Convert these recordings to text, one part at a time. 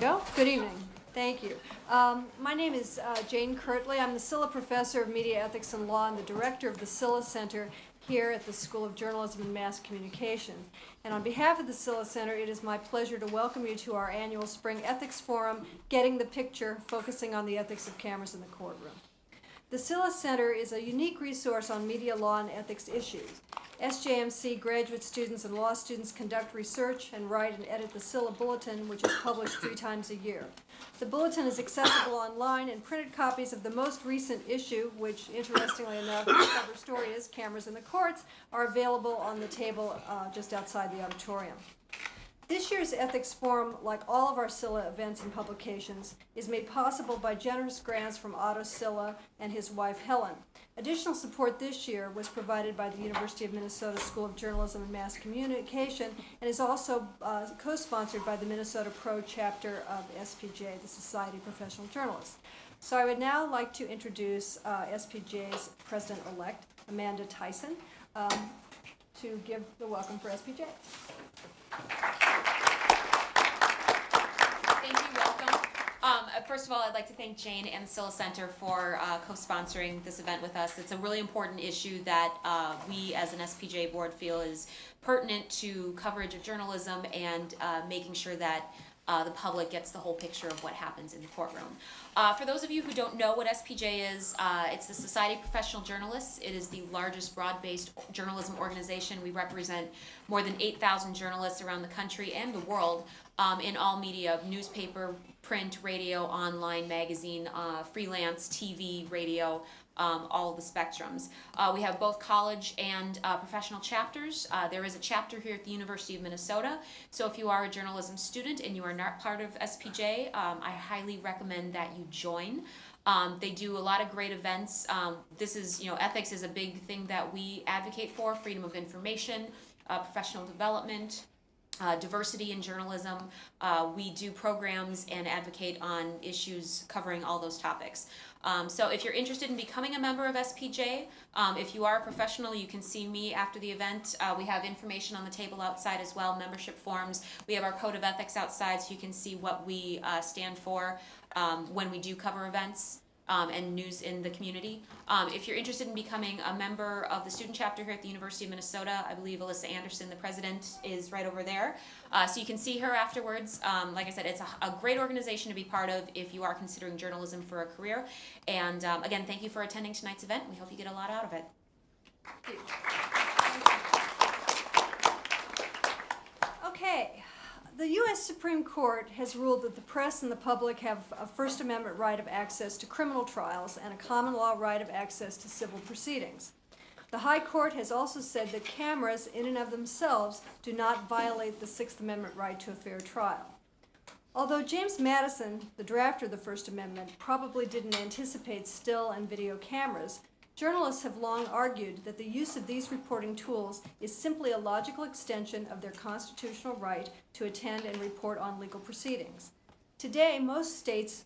Go. Good evening. Thank you. My name is Jane Kirtley. I'm the Silha Professor of Media Ethics and Law and the Director of the Silha Center here at the School of Journalism and Mass Communication. And on behalf of the Silha Center, it is my pleasure to welcome you to our annual Spring Ethics Forum, Getting the Picture, focusing on the ethics of cameras in the courtroom. The Silha Center is a unique resource on media law and ethics issues. SJMC graduate students and law students conduct research and write and edit the Silha Bulletin, which is published 3 times a year. The bulletin is accessible online, and printed copies of the most recent issue, which, interestingly enough, the cover story is Cameras in the Courts, are available on the table just outside the auditorium. This year's Ethics Forum, like all of our Silha events and publications, is made possible by generous grants from Otto Silha and his wife Helen. Additional support this year was provided by the University of Minnesota School of Journalism and Mass Communication and is also co-sponsored by the Minnesota Pro chapter of SPJ, the Society of Professional Journalists. So I would now like to introduce SPJ's President-elect, Amanda Tyson, to give the welcome for SPJ. Thank you, welcome. First of all, I'd like to thank Jane and the Silha Center for co-sponsoring this event with us. It's a really important issue that we as an SPJ board feel is pertinent to coverage of journalism and making sure that the public gets the whole picture of what happens in the courtroom. For those of you who don't know what SPJ is, it's the Society of Professional Journalists. It is the largest broad-based journalism organization. We represent more than 8,000 journalists around the country and the world in all media: newspaper, print, radio, online, magazine, freelance, TV, radio, all the spectrums. We have both college and professional chapters. There is a chapter here at the University of Minnesota, so if you are a journalism student and you are not part of SPJ, I highly recommend that you join. They do a lot of great events. This is, ethics is a big thing that we advocate for: freedom of information, professional development, diversity in journalism. We do programs and advocate on issues covering all those topics. So if you're interested in becoming a member of SPJ, if you are a professional, you can see me after the event. We have information on the table outside as well, membership forms. We have our code of ethics outside, so you can see what we stand for when we do cover events and news in the community. If you're interested in becoming a member of the student chapter here at the University of Minnesota, I believe Alyssa Anderson, the president, is right over there. So you can see her afterwards. Like I said, it's a great organization to be part of if you are considering journalism for a career. And again, thank you for attending tonight's event. We hope you get a lot out of it. Thank you. Okay. The U.S. Supreme Court has ruled that the press and the public have a First Amendment right of access to criminal trials and a common law right of access to civil proceedings. The High Court has also said that cameras in and of themselves do not violate the Sixth Amendment right to a fair trial. Although James Madison, the drafter of the First Amendment, probably didn't anticipate still and video cameras, journalists have long argued that the use of these reporting tools is simply a logical extension of their constitutional right to attend and report on legal proceedings. Today, most states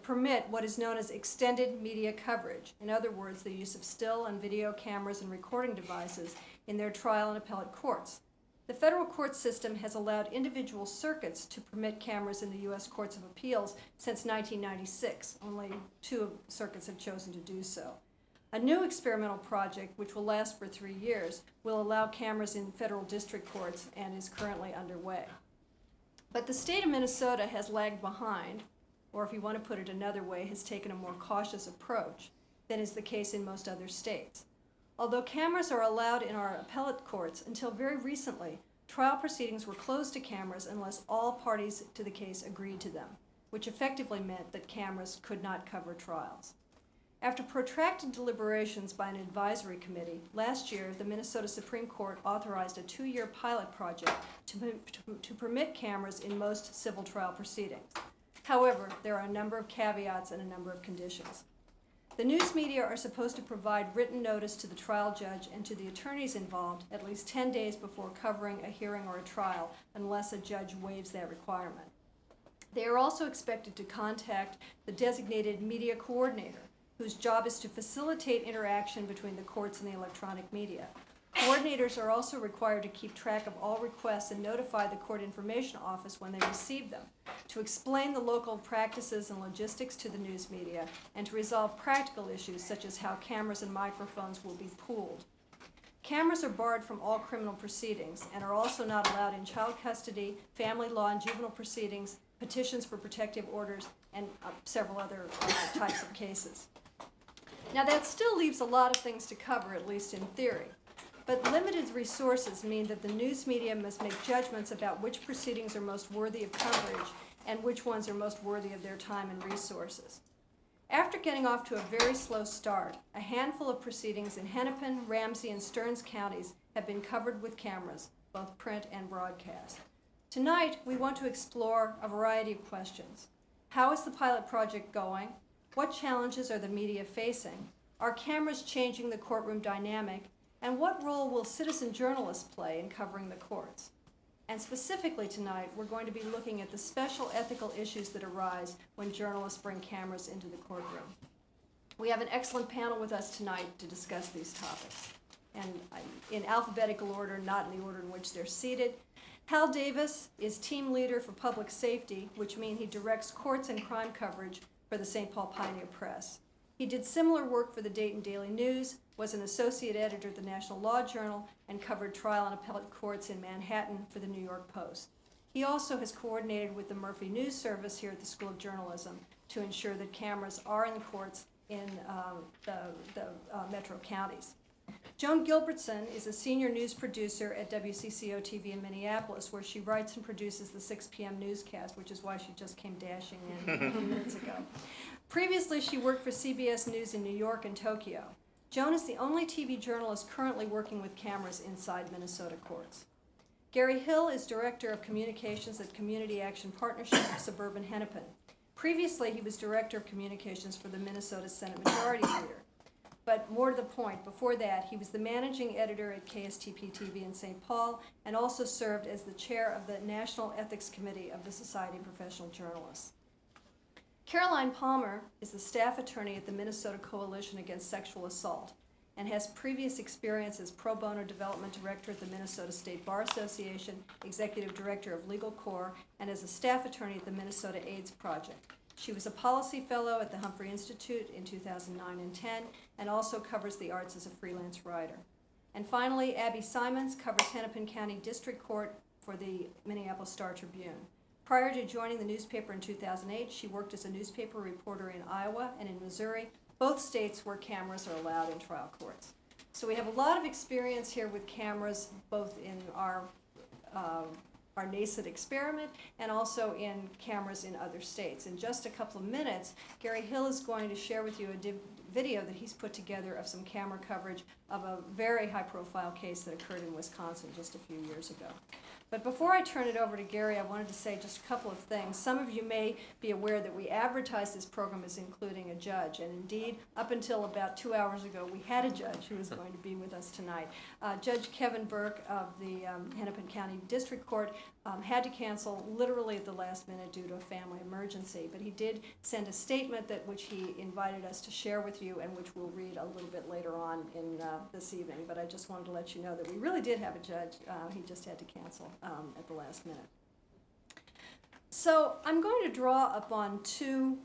permit what is known as extended media coverage. In other words, the use of still and video cameras and recording devices in their trial and appellate courts. The federal court system has allowed individual circuits to permit cameras in the U.S. Courts of Appeals since 1996. Only 2 circuits have chosen to do so. A new experimental project, which will last for 3 years, will allow cameras in federal district courts and is currently underway. But the state of Minnesota has lagged behind, or if you want to put it another way, has taken a more cautious approach than is the case in most other states. Although cameras are allowed in our appellate courts, until very recently, trial proceedings were closed to cameras unless all parties to the case agreed to them, which effectively meant that cameras could not cover trials. After protracted deliberations by an advisory committee, last year the Minnesota Supreme Court authorized a 2-year pilot project to permit cameras in most civil trial proceedings. However, there are a number of caveats and a number of conditions. The news media are supposed to provide written notice to the trial judge and to the attorneys involved at least 10 days before covering a hearing or a trial, unless a judge waives that requirement. They are also expected to contact the designated media coordinator, whose job is to facilitate interaction between the courts and the electronic media. Coordinators are also required to keep track of all requests and notify the Court Information Office when they receive them. to explain the local practices and logistics to the news media, and to resolve practical issues such as how cameras and microphones will be pooled. Cameras are barred from all criminal proceedings and are also not allowed in child custody, family law and juvenile proceedings, petitions for protective orders, and several other types of cases. Now that still leaves a lot of things to cover, at least in theory. But limited resources mean that the news media must make judgments about which proceedings are most worthy of coverage and which ones are most worthy of their time and resources. After getting off to a very slow start, a handful of proceedings in Hennepin, Ramsey, and Stearns counties have been covered with cameras, both print and broadcast. Tonight, we want to explore a variety of questions. How is the pilot project going? What challenges are the media facing? Are cameras changing the courtroom dynamic? And what role will citizen journalists play in covering the courts? And specifically tonight, we're going to be looking at the special ethical issues that arise when journalists bring cameras into the courtroom. We have an excellent panel with us tonight to discuss these topics, and in alphabetical order, not in the order in which they're seated. Hal Davis is team leader for public safety, which means he directs courts and crime coverage for the St. Paul Pioneer Press. He did similar work for the Dayton Daily News, was an associate editor at the National Law Journal, and covered trial and appellate courts in Manhattan for the New York Post. He also has coordinated with the Murphy News Service here at the School of Journalism to ensure that cameras are in the courts in the metro counties. Joan Gilbertson is a senior news producer at WCCO TV in Minneapolis, where she writes and produces the 6 p.m. newscast, which is why she just came dashing in a few minutes ago. Previously, she worked for CBS News in New York and Tokyo. Joan is the only TV journalist currently working with cameras inside Minnesota courts. Gary Hill is Director of Communications at Community Action Partnership of Suburban Hennepin. Previously, he was Director of Communications for the Minnesota Senate Majority Leader. But more to the point, before that, he was the managing editor at KSTP-TV in St. Paul and also served as the chair of the National Ethics Committee of the Society of Professional Journalists. Caroline Palmer is the staff attorney at the Minnesota Coalition Against Sexual Assault and has previous experience as pro bono development director at the Minnesota State Bar Association, executive director of Legal Corps, and as a staff attorney at the Minnesota AIDS Project. She was a policy fellow at the Humphrey Institute in 2009 and 10, and also covers the arts as a freelance writer. And finally, Abby Simons covers Hennepin County District Court for the Minneapolis Star-Tribune. Prior to joining the newspaper in 2008, she worked as a newspaper reporter in Iowa and in Missouri, both states where cameras are allowed in trial courts. So we have a lot of experience here with cameras, both in our nascent experiment and also in cameras in other states. In just a couple of minutes, Gary Hill is going to share with you a video that he's put together of some camera coverage of a very high-profile case that occurred in Wisconsin just a few years ago. But before I turn it over to Gary, I wanted to say just a couple of things. Some of you may be aware that we advertised this program as including a judge, and indeed, up until about 2 hours ago, we had a judge who was going to be with us tonight. Judge Kevin Burke of the Hennepin County District Court had to cancel literally at the last minute due to a family emergency, but he did send a statement which he invited us to share with you and which we'll read a little bit later on in this evening. But I just wanted to let you know that we really did have a judge. He just had to cancel at the last minute. So I'm going to draw upon two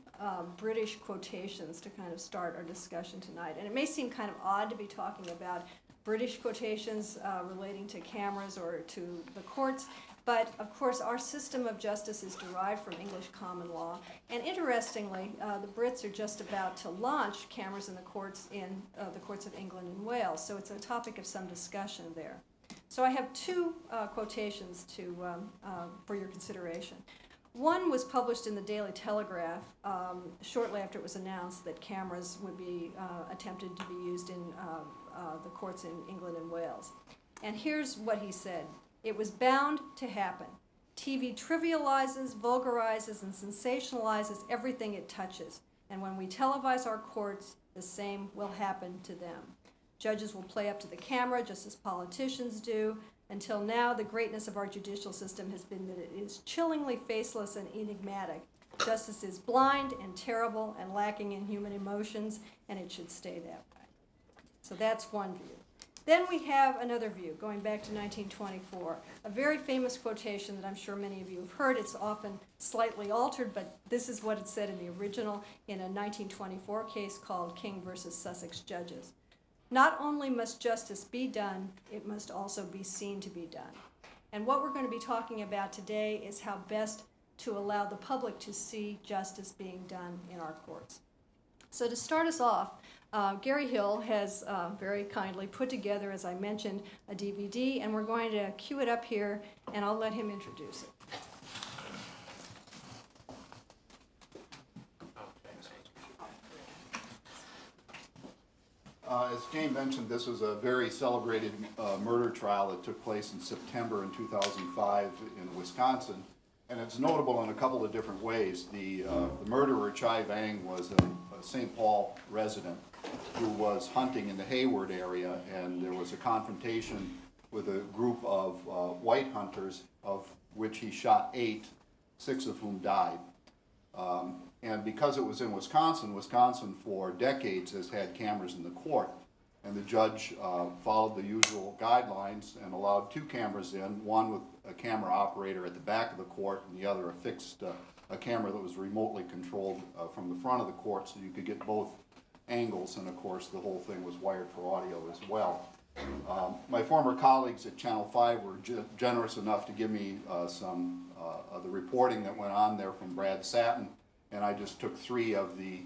British quotations to kind of start our discussion tonight. And it may seem kind of odd to be talking about British quotations relating to cameras or to the courts, but of course our system of justice is derived from English common law. And interestingly, the Brits are just about to launch cameras in the courts of England and Wales, so it's a topic of some discussion there. So I have two quotations for your consideration. One was published in the Daily Telegraph shortly after it was announced that cameras would be attempted to be used in the courts in England and Wales. And here's what he said. It was bound to happen. TV trivializes, vulgarizes, and sensationalizes everything it touches. And when we televise our courts, the same will happen to them. Judges will play up to the camera just as politicians do. Until now, the greatness of our judicial system has been that it is chillingly faceless and enigmatic. Justice is blind and terrible and lacking in human emotions, and it should stay that way. So that's one view. Then we have another view, going back to 1924, a very famous quotation that I'm sure many of you have heard. It's often slightly altered, but this is what it said in the original in a 1924 case called King versus Sussex Judges. Not only must justice be done, it must also be seen to be done. And what we're going to be talking about today is how best to allow the public to see justice being done in our courts. So to start us off, Gary Hill has very kindly put together, as I mentioned, a DVD, and we're going to cue it up here, and I'll let him introduce it. As Jane mentioned, this was a very celebrated murder trial that took place in September in 2005 in Wisconsin. And it's notable in a couple of different ways. The murderer, Chai Vang, was a St. Paul resident who was hunting in the Hayward area, and there was a confrontation with a group of white hunters, of which he shot 8, 6 of whom died. And because it was in Wisconsin, Wisconsin for decades has had cameras in the court. And the judge followed the usual guidelines and allowed 2 cameras in, one with a camera operator at the back of the court and the other affixed a camera that was remotely controlled from the front of the court so you could get both angles, and of course the whole thing was wired for audio as well. My former colleagues at Channel 5 were generous enough to give me some of the reporting that went on there from Brad Satin, and I just took 3 of the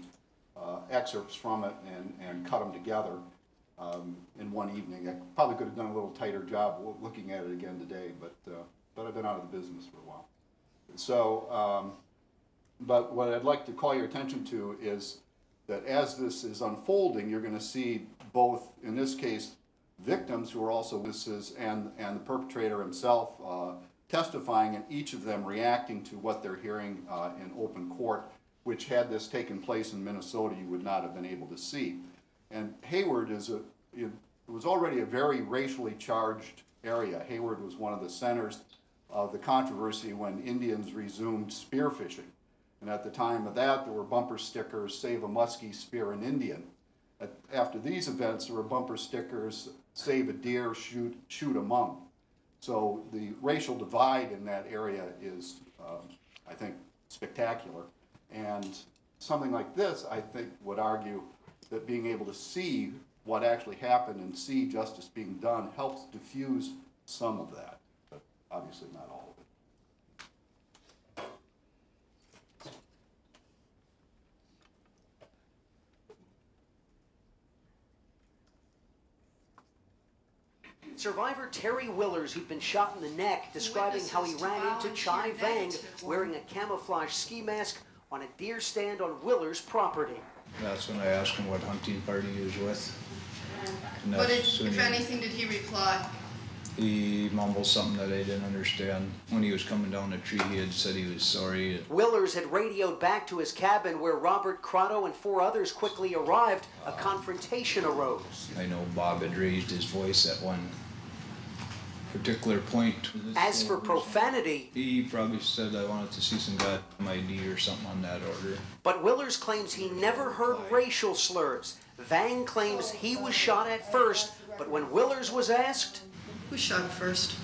excerpts from it and cut them together in one evening. I probably could have done a little tighter job looking at it again today, but I've been out of the business for a while. So, but what I'd like to call your attention to is that as this is unfolding, you're going to see both, in this case, victims who are also witnesses and the perpetrator himself testifying, and each of them reacting to what they're hearing in open court, which had this taken place in Minnesota, you would not have been able to see. And Hayward it was already a very racially charged area. Hayward was one of the centers of the controversy when Indians resumed spearfishing. And at the time of that, there were bumper stickers, save a muskie, spear an Indian. After these events, there were bumper stickers, save a deer, shoot a Hmong. So the racial divide in that area is, I think, spectacular. And something like this, I think, would argue that being able to see what actually happened and see justice being done helps diffuse some of that, but obviously not all of it. 8. Survivor Terry Willers, who'd been shot in the neck, describing how he ran into Chai Vang wearing a camouflage ski mask on a deer stand on Willers' property. That's when I asked him what hunting party he was with. What did, if anything, did he reply? He mumbled something that I didn't understand. When he was coming down the tree, he had said he was sorry. Willers had radioed back to his cabin where Robert Crotto and 4 others quickly arrived. A confrontation arose. I know Bob had raised his voice at one particular point. As for profanity, he probably said I wanted to see some goddamn ID or something on that order. But Willers claims he never heard racial slurs. Vang claims he was shot at first, but when Willers was asked, Who shot him first?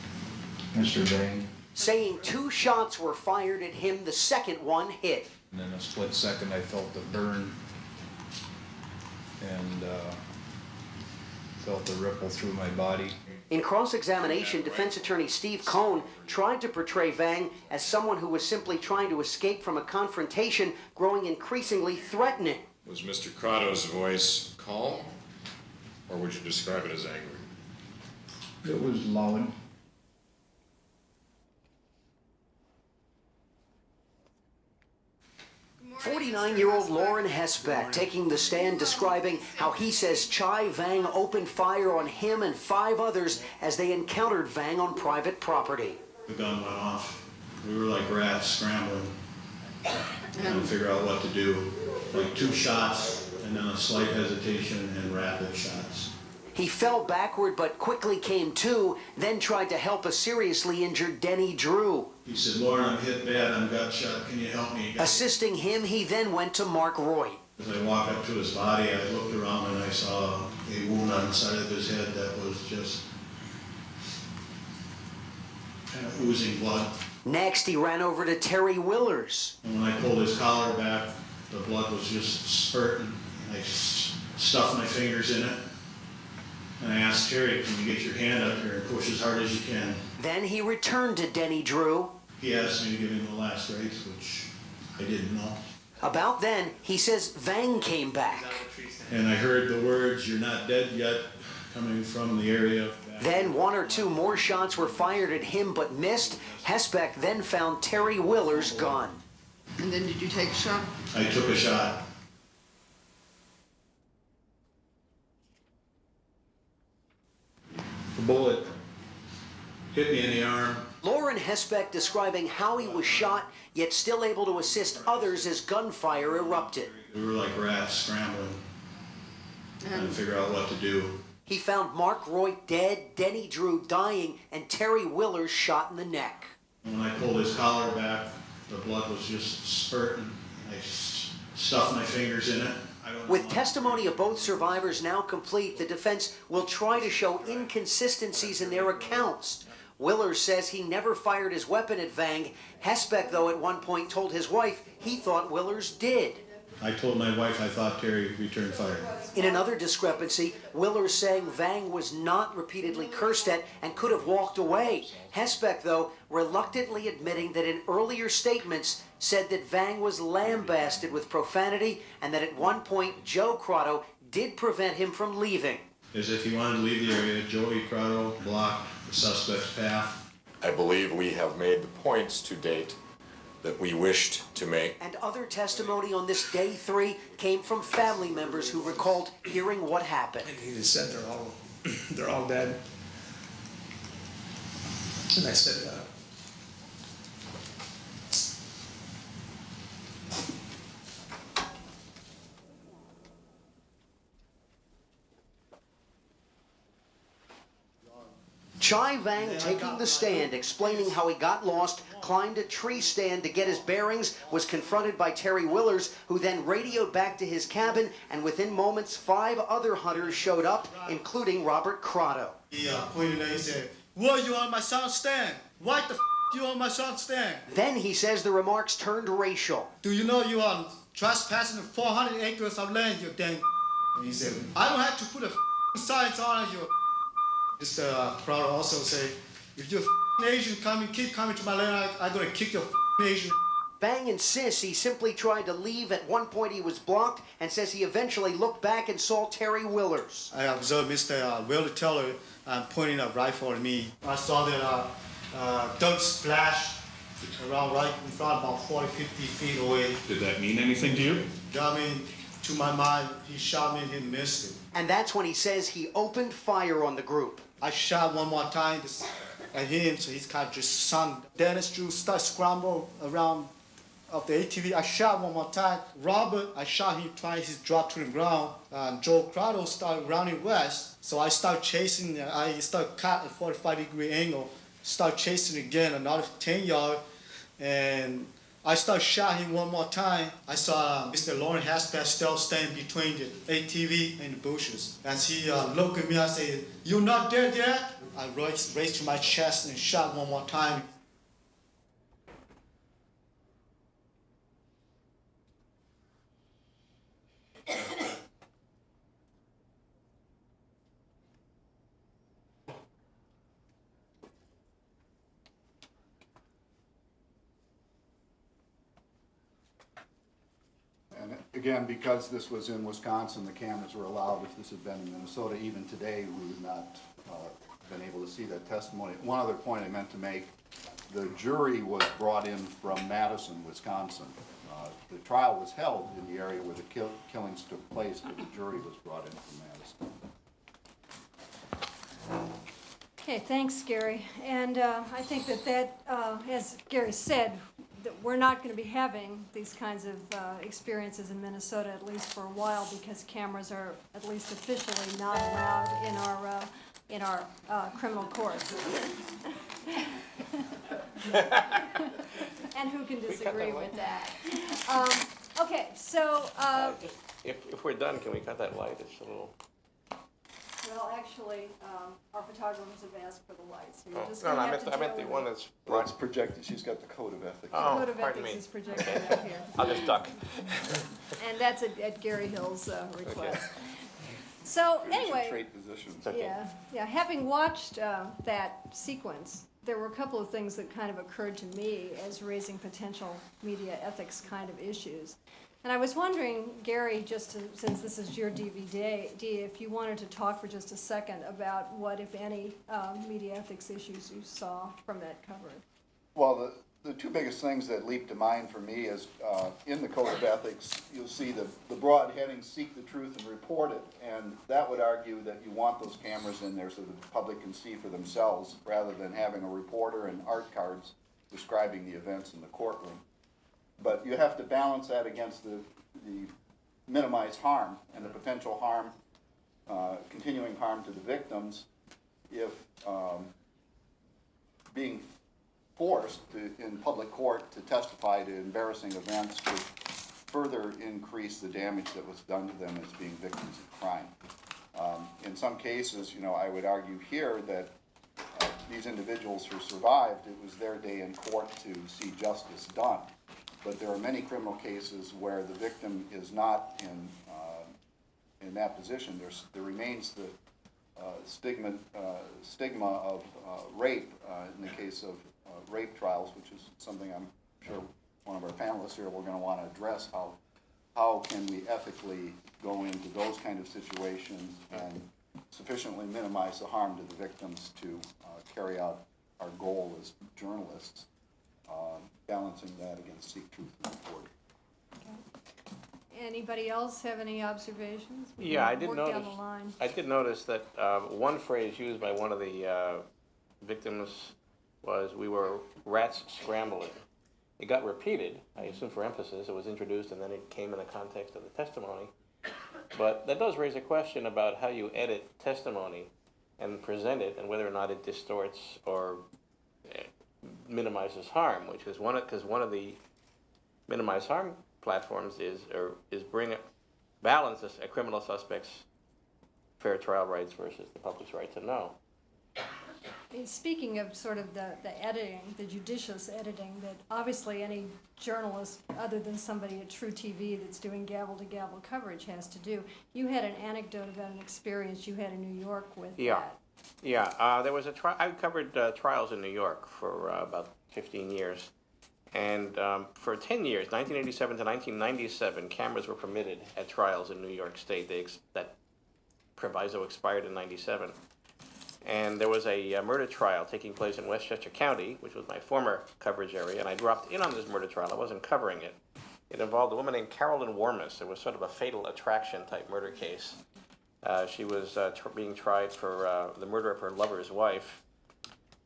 Mr. Vang. Saying 2 shots were fired at him, the second one hit. And in a split second, I felt the burn and felt the ripple through my body. In cross-examination, defense attorney Steve Cohn tried to portray Vang as someone who was simply trying to escape from a confrontation growing increasingly threatening. Was Mr. Crotto's voice calm, or would you describe it as angry? It was loud. 49-year-old Lauren Hesbeck taking the stand describing how he says Chai Vang opened fire on him and 5 others as they encountered Vang on private property. The gun went off. We were like rats scrambling, trying to figure out what to do. Like 2 shots and then a slight hesitation and rapid shots. He fell backward but quickly came to, then tried to help a seriously injured Denny Drew. He said, Lauren, I'm hit bad, I'm gut shot, can you help me? Assisting him, he then went to Mark Roy. As I walked up to his body, I looked around and I saw a wound on the side of his head that was just kind of oozing blood. Next, he ran over to Terry Willers. And when I pulled his collar back, the blood was just spurting. I stuffed my fingers in it. And I asked Terry, can you get your hand up here and push as hard as you can? Then he returned to Denny Drew. He asked me to give him the last rites, which I didn't know. About then, he says Vang came back. And I heard the words, "You're not dead yet," coming from the area. Then 1 or 2 more shots were fired at him but missed. Hesbeck then found Terry Willers' gun. And then did you take a shot? I took a shot. The bullet hit me in the arm. Lauren Hesbeck describing how he was shot, yet still able to assist others as gunfire erupted. We were like rats scrambling, trying to figure out what to do. He found Mark Roy dead, Denny Drew dying, and Terry Willers shot in the neck. When I pulled his collar back, the blood was just spurting. I stuffed my fingers in it. With testimony of both survivors now complete, the defense will try to show inconsistencies in their accounts. Willers says he never fired his weapon at Vang. Hesbeck, though, at one point told his wife he thought Willers did. I told my wife I thought Terry returned fire. In another discrepancy, Willers saying Vang was not repeatedly cursed at and could have walked away. Hesbeck, though, reluctantly admitting that in earlier statements said that Vang was lambasted with profanity and that at one point Joe Crotto did prevent him from leaving. As if he wanted to leave the area, Joey Crotto blocked the suspect's path. I believe we have made the points to date that we wished to make. And other testimony on this day 3 came from family members who recalled hearing what happened. And he just said they're all dead. And I said, Chai Vang taking the stand, explaining how he got lost, climbed a tree stand to get his bearings, was confronted by Terry Willers, who then radioed back to his cabin, and within moments, 5 other hunters showed up, including Robert Crotto. He pointed at me and said, "Why you on my sound stand? Why the you on my sound stand?" Then he says the remarks turned racial. "Do you know you are trespassing 400 acres of land, you dang?" And he said, "I don't have to put a signs on you." Mr. Crowder also said, "If you're Asian keep coming to my land, I'm gonna kick your Asian." Vang insists he simply tried to leave. At one point he was blocked and says he eventually looked back and saw Terry Willers. I observed Mr. Willie Teller pointing a rifle at me. I saw that dirt splash around right in front, about 40, 50 feet away. Did that mean anything to you? I mean, to my mind, he shot me and he missed it. And that's when he says he opened fire on the group. I shot one more time at him, so he's kind of just sunk. Dennis Drew started scramble around of the ATV. I shot one more time. Robert, I shot him twice. He dropped to the ground. Joe Crotto started running west, so I started chasing. I started cut at 45-degree angle. Started chasing again, another 10 yards, and I started shot him one more time. I saw Mr. Lauren Hesbeck still standing between the ATV and the bushes. As he looked at me, I said, "You're not dead yet?" I raised to my chest and shot one more time. And again, because this was in Wisconsin, the cameras were allowed. If this had been in Minnesota, even today, we would not been able to see that testimony. One other point I meant to make, the jury was brought in from Madison, Wisconsin. The trial was held in the area where the killings took place, but the jury was brought in from Madison. Okay, thanks, Gary. And I think that as Gary said, that we're not going to be having these kinds of experiences in Minnesota, at least for a while, because cameras are at least officially not allowed in our criminal courts. And who can disagree with that? Okay, so if we're done, can we cut that light? It's a little. Well, actually, our photographers have asked for the lights, so you're just No, gonna I have meant, to I meant deal the with one it. that's Well, it's projected, she's got the code of ethics. The Oh, Code of pardon Ethics me. is projected out here. I'll just duck. And that's at Gary Hill's request. So We should anyway, trade positions. Okay. yeah, having watched that sequence, there were a couple of things that kind of occurred to me as raising potential media ethics kind of issues. And I was wondering, Gary, since this is your DVD, if you wanted to talk for just a second about what, if any, media ethics issues you saw from that coverage. Well, the two biggest things that leap to mind for me is, in the Code of Ethics, you'll see the broad heading, seek the truth and report it. And that would argue that you want those cameras in there so the public can see for themselves, rather than having a reporter and art cards describing the events in the courtroom. But you have to balance that against the minimize harm and the potential harm, continuing harm to the victims if being forced in public court to testify to embarrassing events would further increase the damage that was done to them as being victims of crime. In some cases, I would argue here that these individuals who survived, it was their day in court to see justice done. But there are many criminal cases where the victim is not in that position. There remains the stigma of rape in the case of rape trials, which is something I'm sure one of our panelists here we're going to want to address. How can we ethically go into those kind of situations and sufficiently minimize the harm to the victims to carry out our goal as journalists, balancing that against seek truth and report. Okay. Anybody else have any observations? Yeah, I did Work notice. down the line. I did notice that one phrase used by one of the victims was, "We were rats scrambling." It got repeated, I assume for emphasis. It was introduced and then it came in the context of the testimony. But that does raise a question about how you edit testimony and present it, and whether or not it distorts or minimizes harm, which is because one of the minimize harm platforms is balance a criminal suspect's fair trial rights versus the public's right to know. And speaking of sort of the editing, the judicious editing that obviously any journalist other than somebody at True TV that's doing gavel-to-gavel coverage has to do, you had an anecdote about an experience you had in New York with that. Yeah, there was a trial. I covered trials in New York for about 15 years. And for 10 years, 1987 to 1997, cameras were permitted at trials in New York State. That proviso expired in 97. And there was a murder trial taking place in Westchester County, which was my former coverage area, and I dropped in on this murder trial. I wasn't covering it. It involved a woman named Carolyn Warmus. It was sort of a fatal attraction type murder case. She was being tried for the murder of her lover's wife.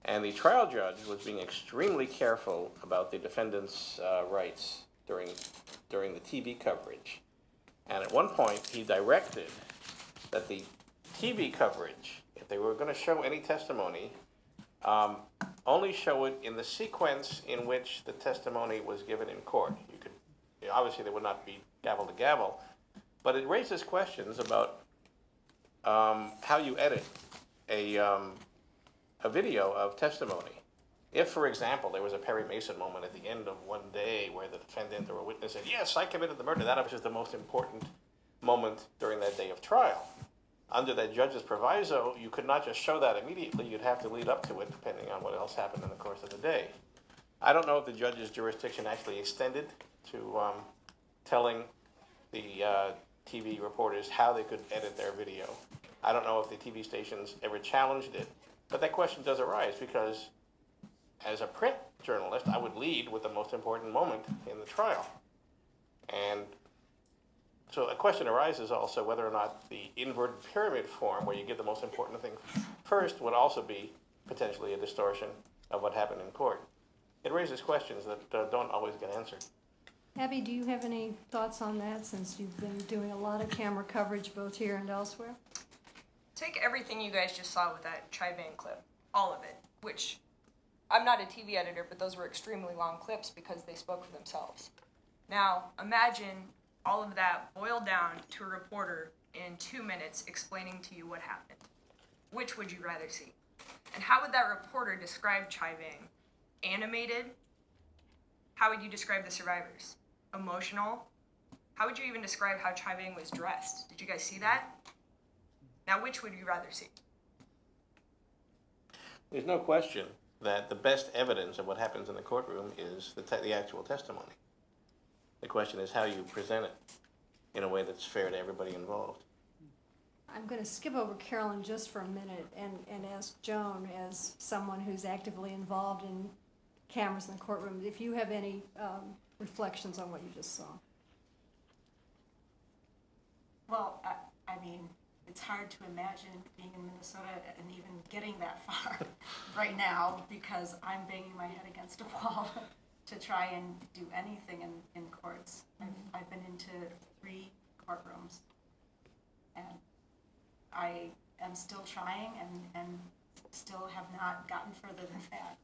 And the trial judge was being extremely careful about the defendant's rights during the TV coverage. And at one point, he directed that the TV coverage, if they were going to show any testimony, only show it in the sequence in which the testimony was given in court. Obviously, there would not be gavel to gavel, but it raises questions about how you edit a video of testimony. If, for example, there was a Perry Mason moment at the end of one day where the defendant or a witness said, "Yes, I committed the murder," that was the most important moment during that day of trial. Under that judge's proviso, you could not just show that immediately. You'd have to lead up to it, depending on what else happened in the course of the day. I don't know if the judge's jurisdiction actually extended to telling the TV reporters how they could edit their video. I don't know if the TV stations ever challenged it. But that question does arise because, as a print journalist, I would lead with the most important moment in the trial. And so a question arises also whether or not the inverted pyramid form, where you give the most important thing first, would also be potentially a distortion of what happened in court. It raises questions that don't always get answered. Abby, do you have any thoughts on that, since you've been doing a lot of camera coverage both here and elsewhere? Take everything you guys just saw with that Tri-Band clip, all of it, which I'm not a TV editor, but those were extremely long clips because they spoke for themselves. Now, imagine all of that boiled down to a reporter in 2 minutes explaining to you what happened. which would you rather see? And how would that reporter describe Chai Vang? Animated? How would you describe the survivors? Emotional? How would you even describe how Chai Vang was dressed? Did you guys see that? Now, which would you rather see? There's no question that the best evidence of what happens in the courtroom is the actual testimony. The question is how you present it in a way that's fair to everybody involved. I'm going to skip over Carolyn just for a minute and ask Joan, as someone who's actively involved in cameras in the courtroom, if you have any reflections on what you just saw. Well, I mean, it's hard to imagine being in Minnesota and even getting that far right now, because I'm banging my head against a wall to try and do anything in courts. I've been into 3 courtrooms, and I am still trying and still have not gotten further than that.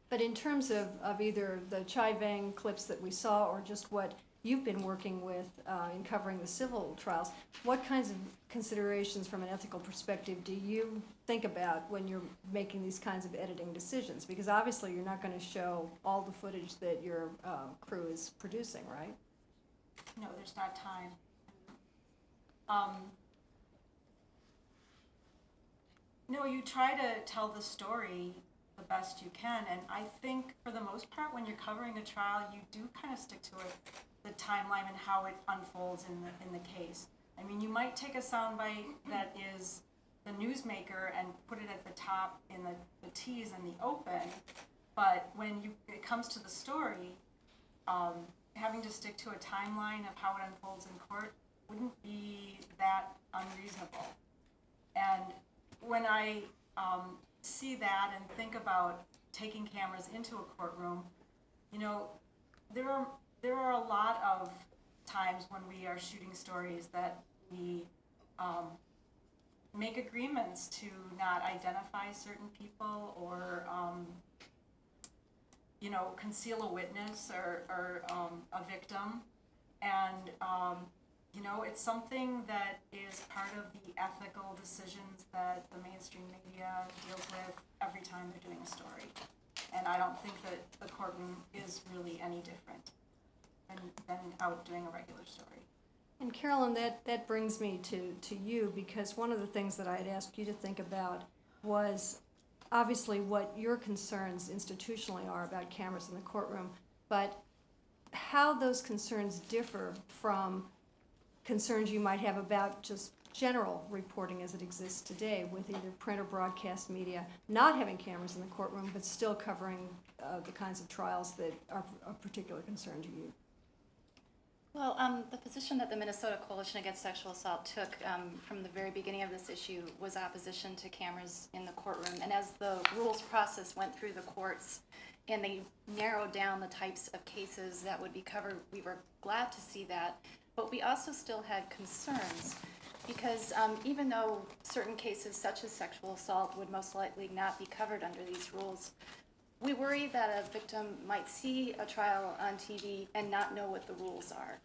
But in terms of either the Chai Vang clips that we saw or just what you've been working with in covering the civil trials, what kinds of considerations from an ethical perspective do you think about when you're making these kinds of editing decisions? Because obviously you're not going to show all the footage that your crew is producing, right? No, there's not time. No, you try to tell the story the best you can, and I think for the most part when you're covering a trial, you do kind of stick to it, the timeline and how it unfolds in the case. I mean, you might take a soundbite that is the newsmaker and put it at the top in the tease and the open, but when it comes to the story, having to stick to a timeline of how it unfolds in court wouldn't be that unreasonable. And when I see that and think about taking cameras into a courtroom, you know, there are a lot of times when we are shooting stories that we make agreements to not identify certain people or you know, conceal a witness or a victim, and you know, it's something that is part of the ethical decisions that the mainstream media deals with every time they're doing a story. And I don't think that the courtroom is really any different than out doing a regular story. And Carolyn, that brings me to you, because one of the things that I had asked you to think about was obviously what your concerns institutionally are about cameras in the courtroom, but how those concerns differ from concerns you might have about just general reporting as it exists today, with either print or broadcast media not having cameras in the courtroom but still covering the kinds of trials that are of particular concern to you. Well, the position that the Minnesota Coalition Against Sexual Assault took from the very beginning of this issue was opposition to cameras in the courtroom. And as the rules process went through the courts and they narrowed down the types of cases that would be covered, we were glad to see that. But we also still had concerns because even though certain cases such as sexual assault would most likely not be covered under these rules, we worry that a victim might see a trial on TV and not know what the rules are.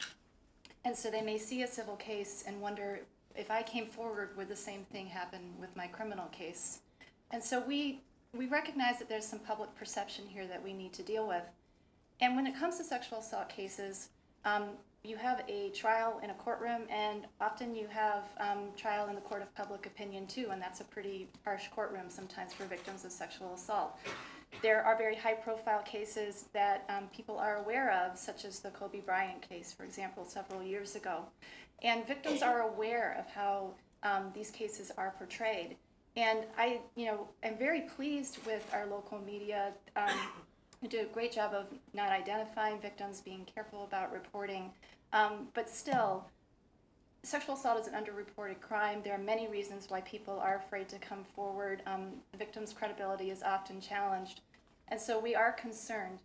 And so they may see a civil case and wonder, if I came forward, would the same thing happen with my criminal case? And so we recognize that there's some public perception here that we need to deal with. And when it comes to sexual assault cases, you have a trial in a courtroom, and often you have trial in the court of public opinion too, and that's a pretty harsh courtroom sometimes for victims of sexual assault. There are very high-profile cases that people are aware of, such as the Kobe Bryant case, for example, several years ago. And victims are aware of how these cases are portrayed. And I, am very pleased with our local media. Who do a great job of not identifying victims, being careful about reporting. But still, sexual assault is an underreported crime. There are many reasons why people are afraid to come forward. The victim's credibility is often challenged. And so we are concerned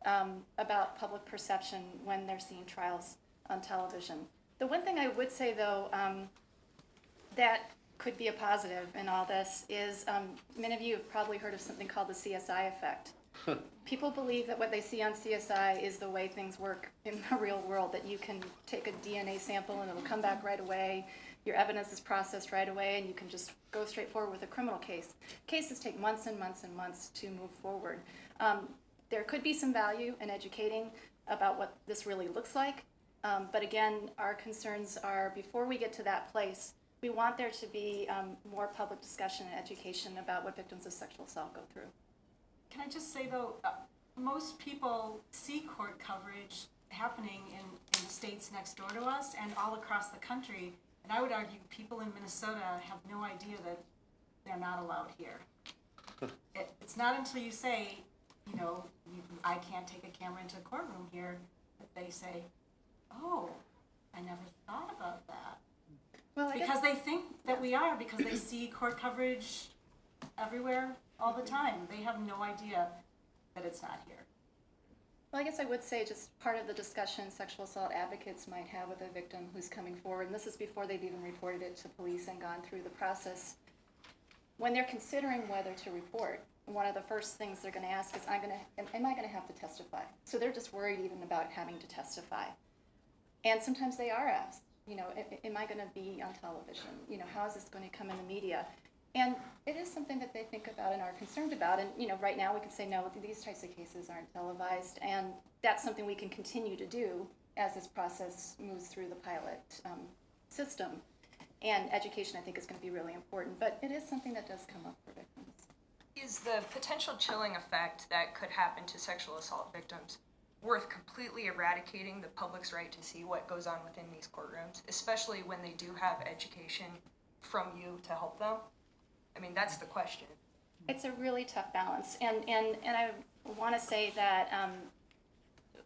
about public perception when they're seeing trials on television. The one thing I would say, though, that could be a positive in all this is many of you have probably heard of something called the CSI effect. People believe that what they see on CSI is the way things work in the real world, that you can take a DNA sample and it'll come back right away. your evidence is processed right away and you can just go straight forward with a criminal case. Cases take months and months and months to move forward. There could be some value in educating about what this really looks like, but again, our concerns are before we get to that place, we want there to be more public discussion and education about what victims of sexual assault go through. Can I just say though, most people see court coverage happening in the states next door to us and all across the country, and I would argue people in Minnesota have no idea that they're not allowed here. It's not until you say, you know, I can't take a camera into a courtroom here, that they say, oh, I never thought about that. Well, because they think that we are, because they see court coverage everywhere all the time. They have no idea that it's not here. Well, I guess I would say just part of the discussion sexual assault advocates might have with a victim who's coming forward, and this is before they've even reported it to police and gone through the process. When they're considering whether to report, one of the first things they're going to ask is, am I going to have to testify? So they're just worried even about having to testify. And sometimes they are asked, you know, am I going to be on television? You know, how is this going to come in the media? And it is something that they think about and are concerned about. And, you know, right now we can say, no, these types of cases aren't televised. And that's something we can continue to do as this process moves through the pilot system. And education, I think, is going to be really important. But it is something that does come up for victims. Is the potential chilling effect that could happen to sexual assault victims worth completely eradicating the public's right to see what goes on within these courtrooms, especially when they do have education from you to help them? I mean, that's the question. It's a really tough balance, and I want to say that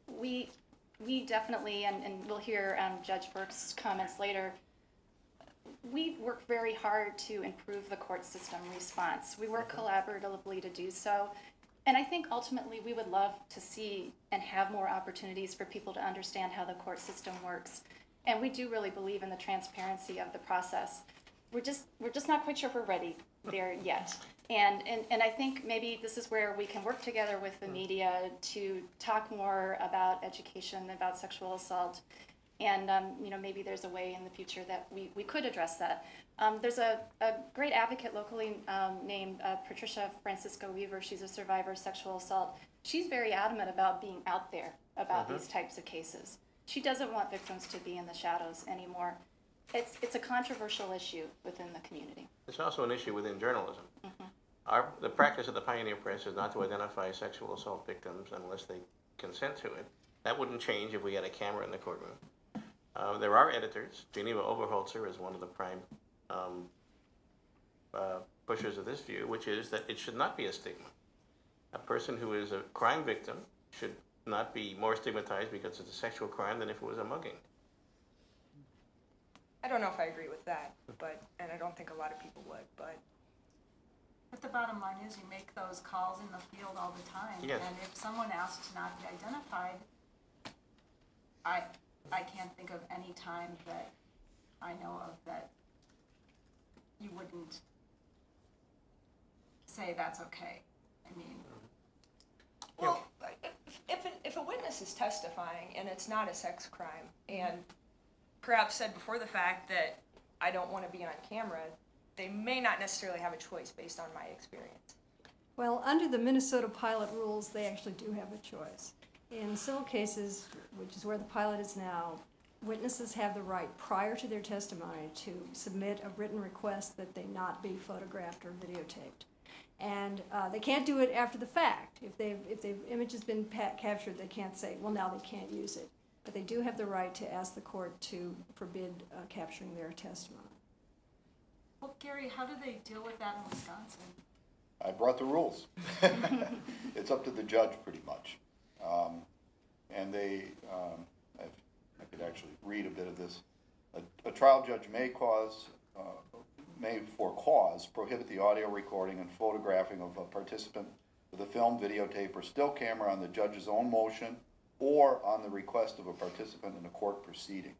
we definitely, and we'll hear Judge Burke's comments later, we work very hard to improve the court system response. We work collaboratively to do so, and I think ultimately we would love to see and have more opportunities for people to understand how the court system works, and we do really believe in the transparency of the process. We're just not quite sure if we're ready there yet. And I think maybe this is where we can work together with the media to talk more about education, about sexual assault, and you know, maybe there's a way in the future that we could address that. There's a great advocate locally named Patricia Francisco Weaver. She's a survivor of sexual assault. She's very adamant about being out there about these types of cases. She doesn't want victims to be in the shadows anymore. It's a controversial issue within the community. It's also an issue within journalism. The practice of the Pioneer Press is not to identify sexual assault victims unless they consent to it. That wouldn't change if we had a camera in the courtroom. There are editors. Geneva Oberholzer is one of the prime pushers of this view, which is that it should not be a stigma. A person who is a crime victim should not be more stigmatized because it's a sexual crime than if it was a mugging. I don't know if I agree with that, and I don't think a lot of people would, but the bottom line is you make those calls in the field all the time. Yes. And if someone asks to not be identified, I can't think of any time that I know of that you wouldn't say that's okay. I mean, well, if a witness is testifying and it's not a sex crime, and perhaps said before the fact that I don't want to be on camera, they may not necessarily have a choice based on my experience. Well, under the Minnesota pilot rules, they actually do have a choice. In civil cases, which is where the pilot is now, witnesses have the right prior to their testimony to submit a written request that they not be photographed or videotaped. And they can't do it after the fact. If the image has been captured, they can't say, well, now they can't use it. But they do have the right to ask the court to forbid capturing their testimony. well, Gary, how do they deal with that in Wisconsin? I brought the rules. It's up to the judge pretty much. And they, I could actually read a bit of this. A trial judge may for cause prohibit the audio recording and photographing of a participant with a film, videotape, or still camera on the judge's own motion or on the request of a participant in a court proceeding.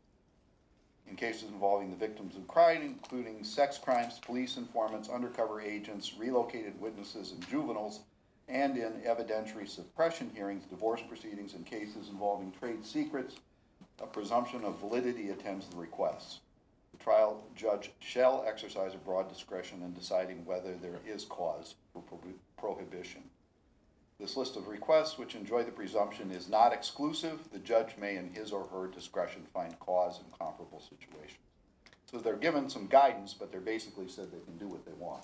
In cases involving the victims of crime, including sex crimes, police informants, undercover agents, relocated witnesses, and juveniles, and in evidentiary suppression hearings, divorce proceedings, and cases involving trade secrets, a presumption of validity attends the requests. The trial judge shall exercise a broad discretion in deciding whether there is cause for prohibition. This list of requests, which enjoy the presumption, is not exclusive. The judge may, in his or her discretion, find cause in comparable situations. So they're given some guidance, but they're basically said they can do what they want.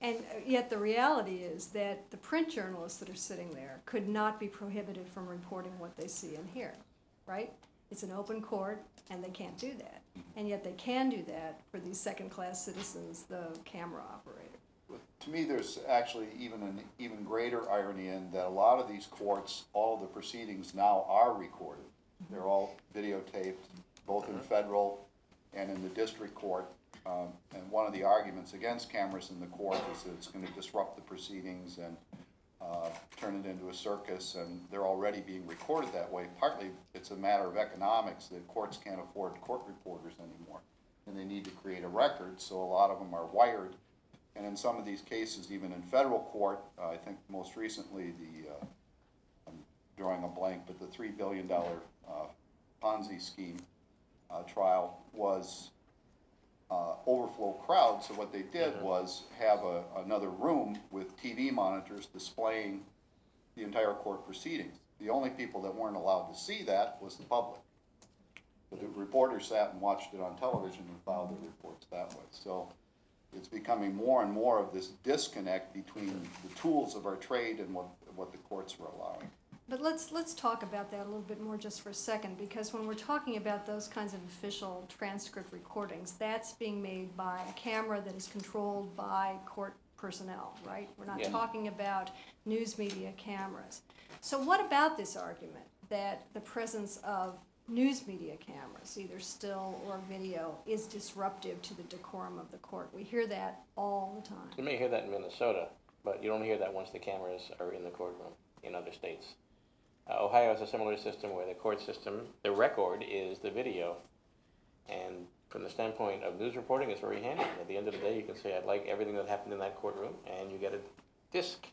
And yet the reality is that the print journalists that are sitting there could not be prohibited from reporting what they see and hear, right? It's an open court, and they can't do that. And yet they can do that for these second-class citizens, the camera operator. To me, there's actually an even greater irony in that a lot of these courts, all of the proceedings now are recorded. They're all videotaped, both in federal and in the district court. And one of the arguments against cameras in the court is that it's going to disrupt the proceedings and turn it into a circus, and they're already being recorded that way. Partly it's a matter of economics that courts can't afford court reporters anymore, and they need to create a record, so a lot of them are wired. And in some of these cases, even in federal court, I think most recently I'm drawing a blank, but the $3 billion Ponzi scheme trial was overflow crowd. So what they did was have another room with TV monitors displaying the entire court proceedings. The only people that weren't allowed to see that was the public. But the reporters sat and watched it on television and filed their reports that way. So it's becoming more and more of this disconnect between the tools of our trade and what the courts were allowing. But let's talk about that a little bit more just for a second, because when we're talking about those kinds of official transcript recordings, that's being made by a camera that is controlled by court personnel, right? We're not talking about news media cameras. So what about this argument that the presence of news media cameras, either still or video, is disruptive to the decorum of the court? We hear that all the time. You may hear that in Minnesota, but you don't hear that once the cameras are in the courtroom in other states. Ohio has a similar system where the court system, the record is the video, and from the standpoint of news reporting, it's very handy. At the end of the day, you can say, I'd like everything that happened in that courtroom, and you get a disc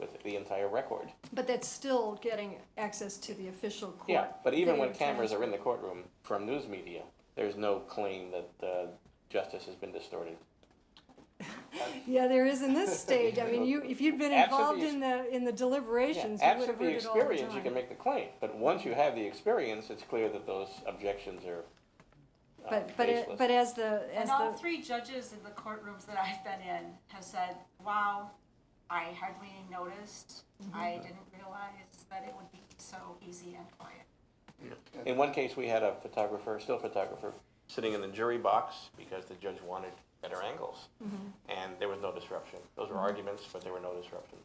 with the entire record. But that's still getting access to the official court. Yeah, but even when cameras are in the courtroom from news media, there's no claim that justice has been distorted. Yeah, there is in this stage. I mean, if you'd been involved in the deliberations, you would have heard it all the time. Absent the experience, you can make the claim. But once you have the experience, it's clear that those objections are baseless. But as all three judges in the courtrooms that I've been in have said, "Wow, I hardly noticed. I didn't realize that it would be so easy and quiet." In one case, we had a still photographer, sitting in the jury box because the judge wanted better angles, and there was no disruption. Those were arguments, but there were no disruptions.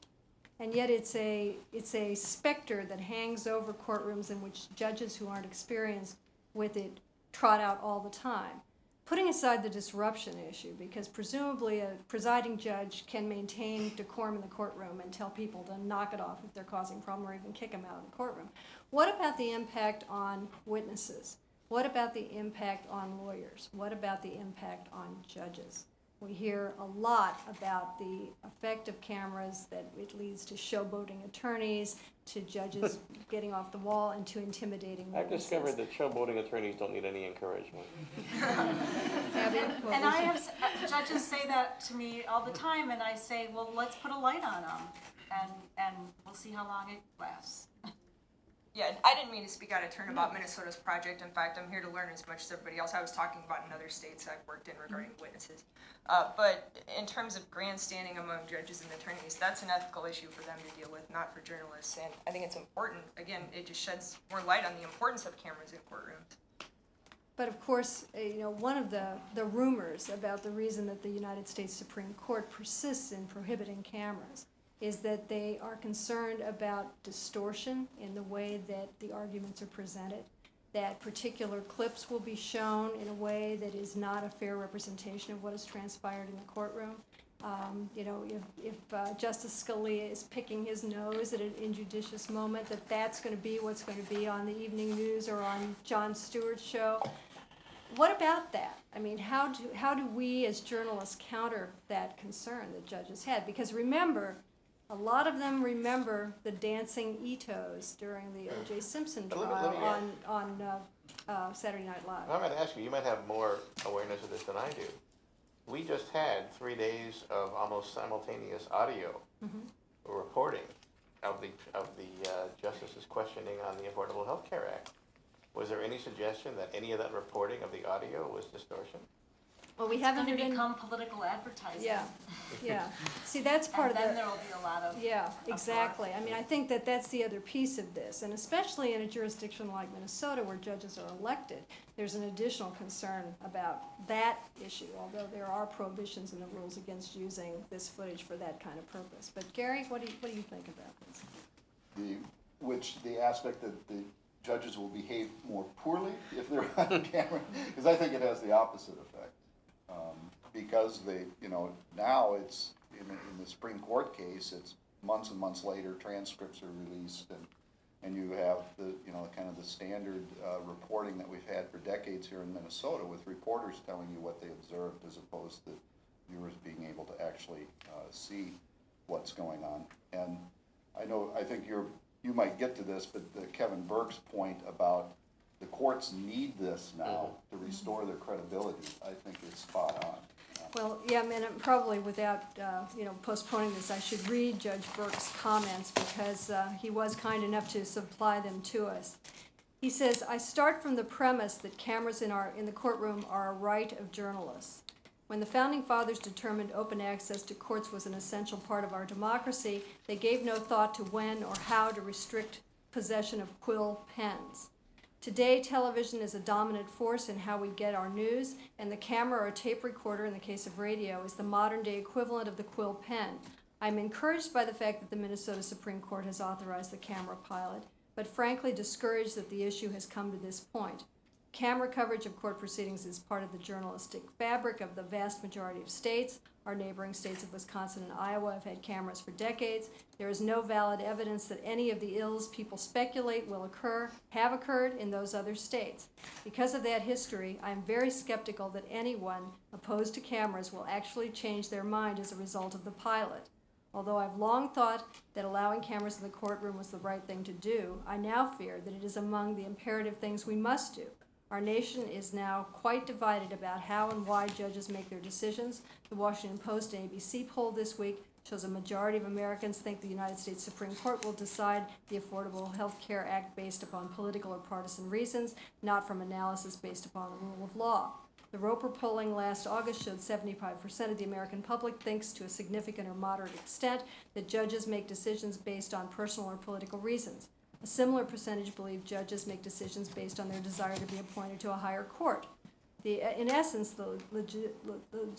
And yet it's a specter that hangs over courtrooms in which judges who aren't experienced with it trot out all the time. Putting aside the disruption issue, because presumably a presiding judge can maintain decorum in the courtroom and tell people to knock it off if they're causing problem, or even kick them out of the courtroom. What about the impact on witnesses? What about the impact on lawyers? What about the impact on judges? We hear a lot about the effect of cameras, that it leads to showboating attorneys, to judges getting off the wall, and to intimidating witnesses. I've discovered that showboating attorneys don't need any encouragement. And I have judges say that to me all the time, and I say, well, let's put a light on them, and we'll see how long it lasts. Yeah, I didn't mean to speak out of turn about Minnesota's project. In fact, I'm here to learn as much as everybody else. I was talking about in other states I've worked in regarding witnesses. But in terms of grandstanding among judges and attorneys, that's an ethical issue for them to deal with, not for journalists. And I think it's important. Again, it just sheds more light on the importance of cameras in courtrooms. But of course, one of the rumors about the reason that the United States Supreme Court persists in prohibiting cameras is that they are concerned about distortion in the way that the arguments are presented, that particular clips will be shown in a way that is not a fair representation of what has transpired in the courtroom. If Justice Scalia is picking his nose at an injudicious moment, that's going to be what's going to be on the evening news or on Jon Stewart's show. What about that? I mean, how do we as journalists counter that concern that judges had? Because remember, a lot of them remember the dancing Itos during the O.J. Simpson trial on Saturday Night Live. I'm going to ask you, you might have more awareness of this than I do. We just had 3 days of almost simultaneous audio reporting of the justices questioning on the Affordable Health Care Act. Was there any suggestion that any of that reporting of the audio was distortion? Well, we It's haven't going to even. become political advertising. Yeah, yeah. See, that's part of the. And then there will be a lot of. Yeah, exactly. I mean, I think that that's the other piece of this, and especially in a jurisdiction like Minnesota where judges are elected, there's an additional concern about that issue, although there are prohibitions in the rules against using this footage for that kind of purpose. But Gary, what do you think about this? The aspect that the judges will behave more poorly if they're on camera, because I think it has the opposite effect. Because now it's, in the Supreme Court case, it's months and months later, transcripts are released, and you have the, kind of the standard reporting that we've had for decades here in Minnesota, with reporters telling you what they observed as opposed to viewers being able to actually see what's going on. And I think you might get to this, but Kevin Burke's point about the courts need this now to restore their credibility, I think is spot on. Well, yeah, I mean, probably without, postponing this, I should read Judge Burke's comments because he was kind enough to supply them to us. He says, "I start from the premise that cameras in the courtroom are a right of journalists. When the Founding Fathers determined open access to courts was an essential part of our democracy, they gave no thought to when or how to restrict possession of quill pens. Today, television is a dominant force in how we get our news, and the camera or tape recorder, in the case of radio, is the modern-day equivalent of the quill pen. I'm encouraged by the fact that the Minnesota Supreme Court has authorized the camera pilot, but frankly discouraged that the issue has come to this point. Camera coverage of court proceedings is part of the journalistic fabric of the vast majority of states. Our neighboring states of Wisconsin and Iowa have had cameras for decades. There is no valid evidence that any of the ills people speculate will occur have occurred in those other states. Because of that history, I am very skeptical that anyone opposed to cameras will actually change their mind as a result of the pilot. Although I've long thought that allowing cameras in the courtroom was the right thing to do, I now fear that it is among the imperative things we must do. Our nation is now quite divided about how and why judges make their decisions. The Washington Post and ABC poll this week shows a majority of Americans think the United States Supreme Court will decide the Affordable Health Care Act based upon political or partisan reasons, not from analysis based upon the rule of law. The Roper polling last August showed 75% of the American public thinks, to a significant or moderate extent, that judges make decisions based on personal or political reasons. A similar percentage believe judges make decisions based on their desire to be appointed to a higher court. In essence, the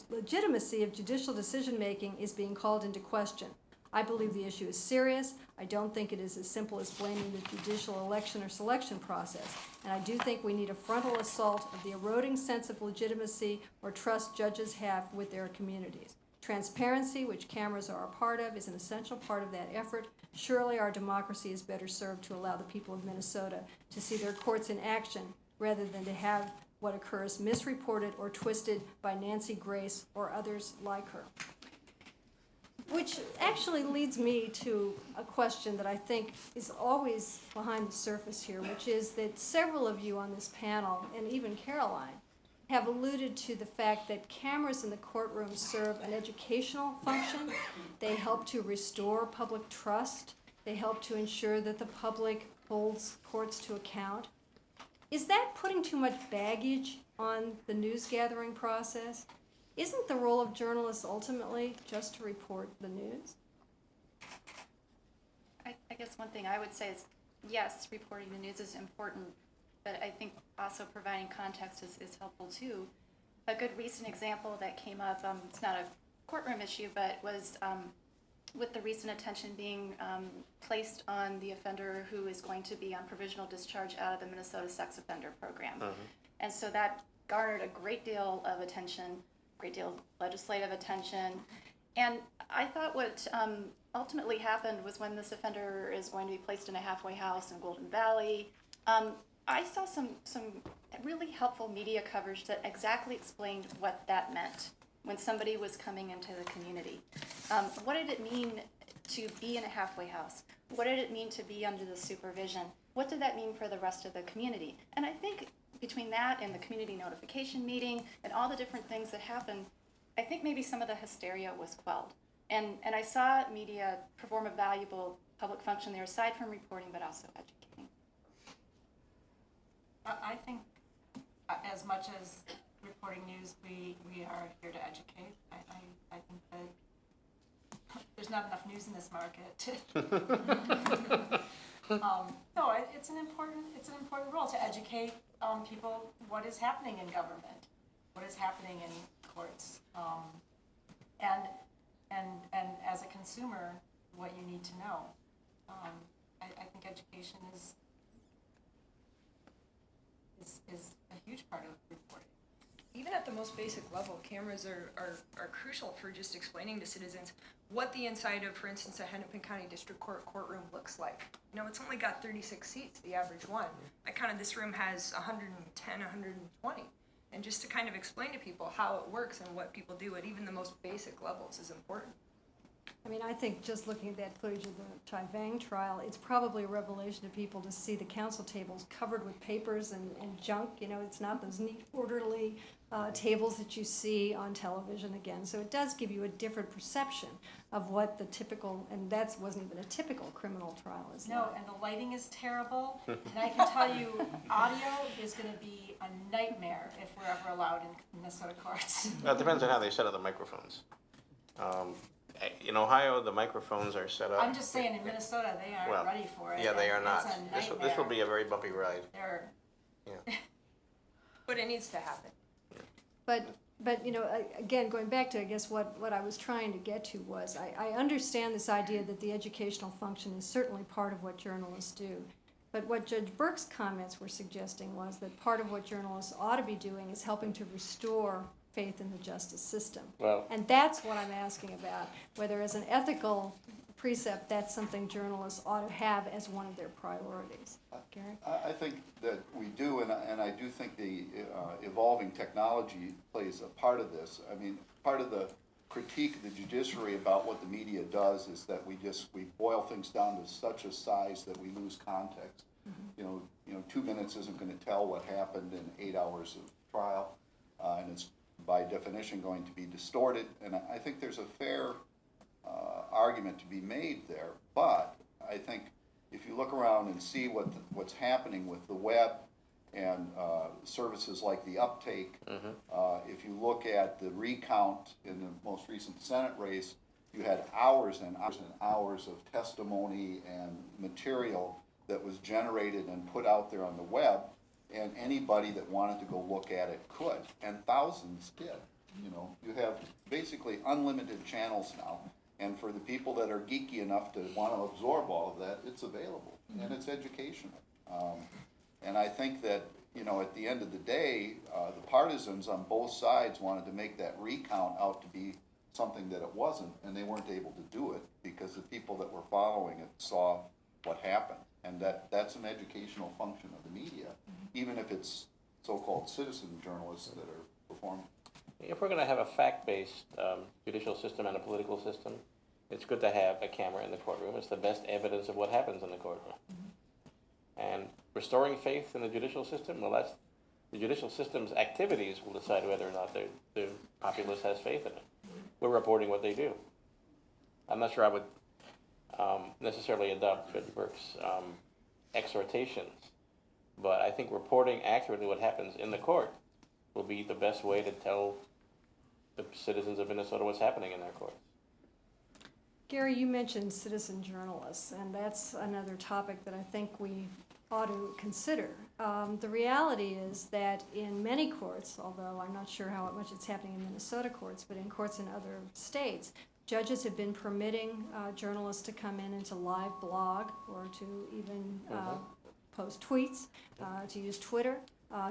legitimacy of judicial decision-making is being called into question. I believe the issue is serious. I don't think it is as simple as blaming the judicial election or selection process. And I do think we need a frontal assault of the eroding sense of legitimacy or trust judges have with their communities. Transparency, which cameras are a part of, is an essential part of that effort. Surely our democracy is better served to allow the people of Minnesota to see their courts in action rather than to have what occurs misreported or twisted by Nancy Grace or others like her. Which actually leads me to a question that I think is always behind the surface here, which is that several of you on this panel, and even Caroline, have alluded to the fact that cameras in the courtroom serve an educational function. They help to restore public trust. They help to ensure that the public holds courts to account. Is that putting too much baggage on the news gathering process? Isn't the role of journalists ultimately just to report the news? I guess one thing I would say is, yes, reporting the news is important, but I think also providing context is helpful too. A good recent example that came up, it's not a courtroom issue, but was with the recent attention being placed on the offender who is going to be on provisional discharge out of the Minnesota sex offender program. And so that garnered a great deal of attention, great deal of legislative attention. And I thought what ultimately happened was when this offender is going to be placed in a halfway house in Golden Valley, I saw some really helpful media coverage that exactly explained what that meant when somebody was coming into the community. What did it mean to be in a halfway house? What did it mean to be under the supervision? What did that mean for the rest of the community? And I think between that and the community notification meeting and all the different things that happened, I think maybe some of the hysteria was quelled. And I saw media perform a valuable public function there, aside from reporting, but also educating. I think as much as reporting news, we are here to educate. I think that there's not enough news in this market. No, it's an important role to educate people what is happening in government, what is happening in courts, and as a consumer, what you need to know. I think education is a huge part of reporting. Even at the most basic level, cameras are crucial for just explaining to citizens what the inside of, for instance, a Hennepin County District Court courtroom looks like. You know, it's only got 36 seats, the average one. I counted this room has 110, 120. And just to kind of explain to people how it works and what people do at even the most basic levels is important. I mean, I think just looking at that footage of the Chai Vang trial, it's probably a revelation to people to see the counsel tables covered with papers and junk. You know, it's not those neat, orderly tables that you see on television again. So it does give you a different perception of what the typical, and that wasn't even a typical criminal trial is No, like. and the lighting is terrible. And I can tell you, audio is going to be a nightmare if we're ever allowed in Minnesota courts. Well, it depends on how they set up the microphones. In Ohio, the microphones are set up. I'm just saying, in Minnesota, they aren't ready for it. Yeah, they are not. It's a This will be a very bumpy ride. Yeah. But it needs to happen. But you know, again, going back to, I guess, what I was trying to get to was, I understand this idea that the educational function is certainly part of what journalists do. But what Judge Burke's comments were suggesting was that part of what journalists ought to be doing is helping to restore faith in the justice system. Well, and that's what I'm asking about, whether as an ethical precept, that's something journalists ought to have as one of their priorities. Gary? I think that we do, and I do think the evolving technology plays a part of this. I mean, part of the critique of the judiciary about what the media does is that we boil things down to such a size that we lose context. Mm-hmm. You know, 2 minutes isn't going to tell what happened in 8 hours of trial, and it's by definition going to be distorted. And I think there's a fair argument to be made there. But I think if you look around and see what's happening with the web and services like the Uptake, if you look at the recount in the most recent Senate race, you had hours and hours and hours of testimony and material that was generated and put out there on the web, and anybody that wanted to go look at it could, and thousands did. You know, you have basically unlimited channels now, and for the people that are geeky enough to want to absorb all of that, it's available, and it's educational. And I think that, you know, at the end of the day, the partisans on both sides wanted to make that recount out to be something that it wasn't, and they weren't able to do it because the people that were following it saw what happened. And that's an educational function of the media, even if it's so-called citizen journalists that are performing. If we're going to have a fact-based judicial system and a political system, it's good to have a camera in the courtroom. It's the best evidence of what happens in the courtroom. And restoring faith in the judicial system, well, that's the judicial system's activities will decide whether or not the populace has faith in it. We're reporting what they do. I'm not sure I would necessarily adopt Judge Burke's exhortations, but I think reporting accurately what happens in the court will be the best way to tell the citizens of Minnesota what's happening in their courts. Gary, you mentioned citizen journalists, and that's another topic that I think we ought to consider. The reality is that in many courts, although I'm not sure how much it's happening in Minnesota courts, but in courts in other states, judges have been permitting journalists to come in and to live blog or to even post tweets, to use Twitter,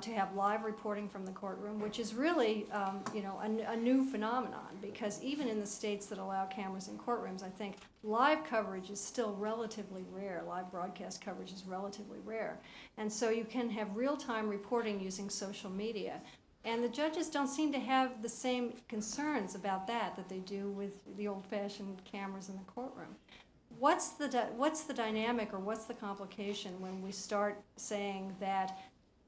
to have live reporting from the courtroom, which is really, you know, a new phenomenon, because even in the states that allow cameras in courtrooms, I think live coverage is still relatively rare. Live broadcast coverage is relatively rare. And so you can have real-time reporting using social media. And the judges don't seem to have the same concerns about that they do with the old-fashioned cameras in the courtroom. What's the dynamic, or what's the complication when we start saying that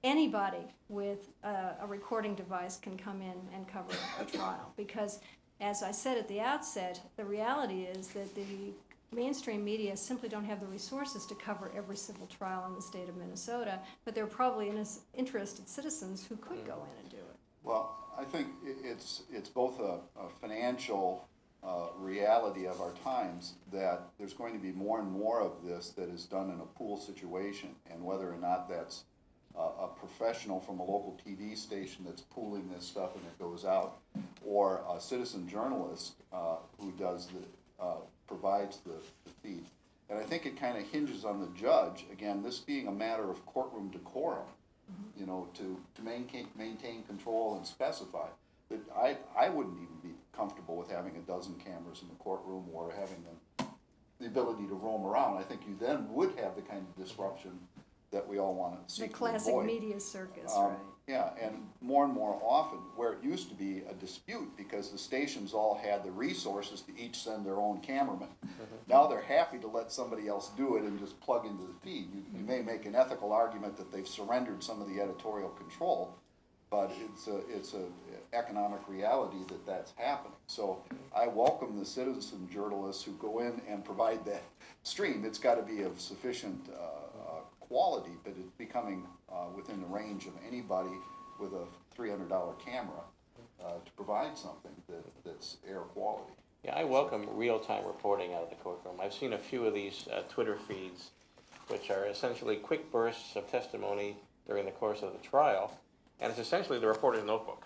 anybody with a recording device can come in and cover a trial. Because, as I said at the outset, the reality is that the mainstream media simply don't have the resources to cover every civil trial in the state of Minnesota, but there are probably interested citizens who could go in and do it. Well, I think it's both a financial reality of our times that there's going to be more and more of this that is done in a pool situation, and whether or not that's a professional from a local TV station that's pooling this stuff and it goes out, or a citizen journalist who does provides the feed. And I think it kind of hinges on the judge, again, this being a matter of courtroom decorum, you know, to maintain control and specify. That I wouldn't even be comfortable with having a dozen cameras in the courtroom or having them the ability to roam around. I think you then would have the kind of disruption that we all want to see. The classic media circus, right? Yeah, and more often, where it used to be a dispute because the stations all had the resources to each send their own cameraman. Now they're happy to let somebody else do it and just plug into the feed. You may make an ethical argument that they've surrendered some of the editorial control, but it's a economic reality that that's happening. So I welcome the citizen journalists who go in and provide that stream. It's got to be of sufficient quality, but it's becoming within the range of anybody with a $300 camera to provide something that's air quality. Yeah, I welcome real-time reporting out of the courtroom. I've seen a few of these Twitter feeds, which are essentially quick bursts of testimony during the course of the trial, and it's essentially the reporter's notebook,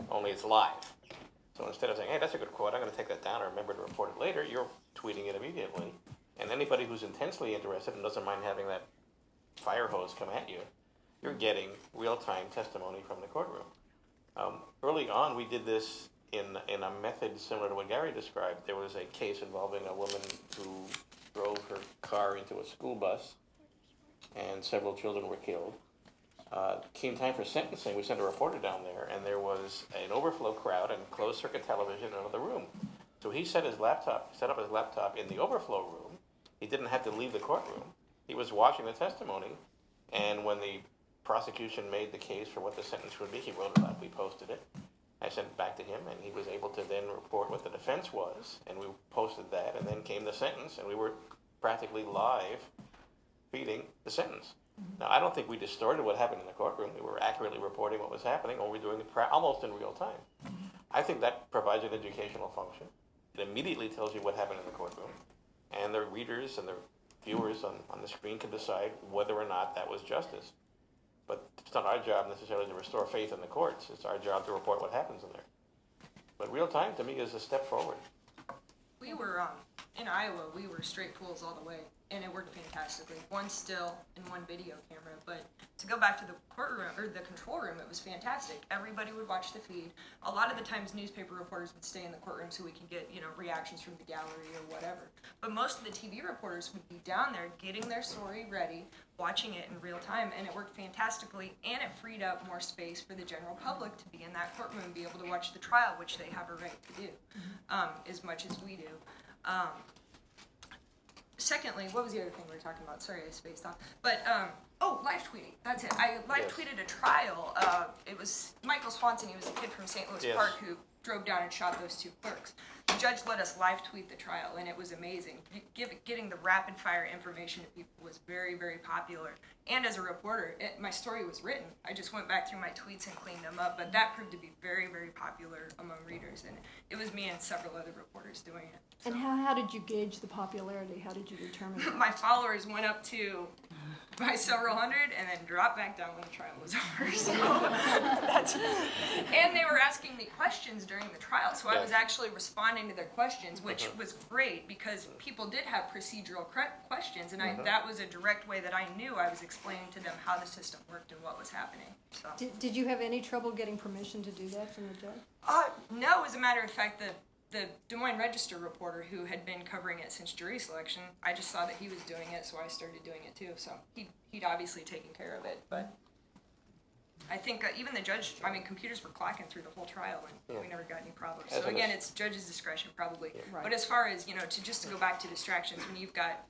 only it's live. So instead of saying, hey, that's a good quote, I'm going to take that down or remember to report it later, you're tweeting it immediately. And anybody who's intensely interested and doesn't mind having that fire hose come at you, you're getting real-time testimony from the courtroom. Early on, we did this in a method similar to what Gary described. There was a case involving a woman who drove her car into a school bus, and several children were killed. Came time for sentencing, we sent a reporter down there, and there was an overflow crowd and closed-circuit television in another room. So he set up his laptop in the overflow room. He didn't have to leave the courtroom. He was watching the testimony, and when the prosecution made the case for what the sentence would be, he wrote it up, we posted it. I sent it back to him, and he was able to then report what the defense was, and we posted that, and then came the sentence, and we were practically live feeding the sentence. Now, I don't think we distorted what happened in the courtroom. We were accurately reporting what was happening, or we were doing it almost in real time. I think that provides an educational function. It immediately tells you what happened in the courtroom, and the readers and the viewers on the screen can decide whether or not that was justice. But it's not our job necessarily to restore faith in the courts. It's our job to report what happens in there. But real time, to me, is a step forward. We were, in Iowa, we were straight pools all the way, and it worked fantastically. One still and one video camera, but to go back to the courtroom, or the control room, it was fantastic. Everybody would watch the feed. A lot of the times, newspaper reporters would stay in the courtroom so we could get, reactions from the gallery or whatever. But most of the TV reporters would be down there getting their story ready, watching it in real time, and it worked fantastically, and it freed up more space for the general public to be in that courtroom and be able to watch the trial, which they have a right to do, as much as we do. Secondly, what was the other thing we were talking about? Sorry, I spaced off. But, live tweeting. That's it. I live tweeted a trial. It was Michael Swanson. He was a kid from St. Louis Park who drove down and shot those two clerks. The judge let us live tweet the trial, and it was amazing. Getting the rapid fire information to people was very, very popular. And as a reporter, my story was written. I just went back through my tweets and cleaned them up, but that proved to be very, very popular among readers, and it was me and several other reporters doing it. So. And how did you gauge the popularity? How did you determine that? My followers went up to by several hundred and then dropped back down when the trial was over. So and they were asking me questions during the trial, so I was actually responding to their questions, which was great because people did have procedural questions, and that was a direct way that I knew I was explaining to them how the system worked and what was happening. So. Did you have any trouble getting permission to do that from the judge? No, as a matter of fact, the Des Moines Register reporter who had been covering it since jury selection, I just saw that he was doing it, so I started doing it too. So he'd obviously taken care of it, but I think even the judge, computers were clocking through the whole trial, and we never got any problems. So again, it's judge's discretion probably. Right. But as far as, to go back to distractions, when you've got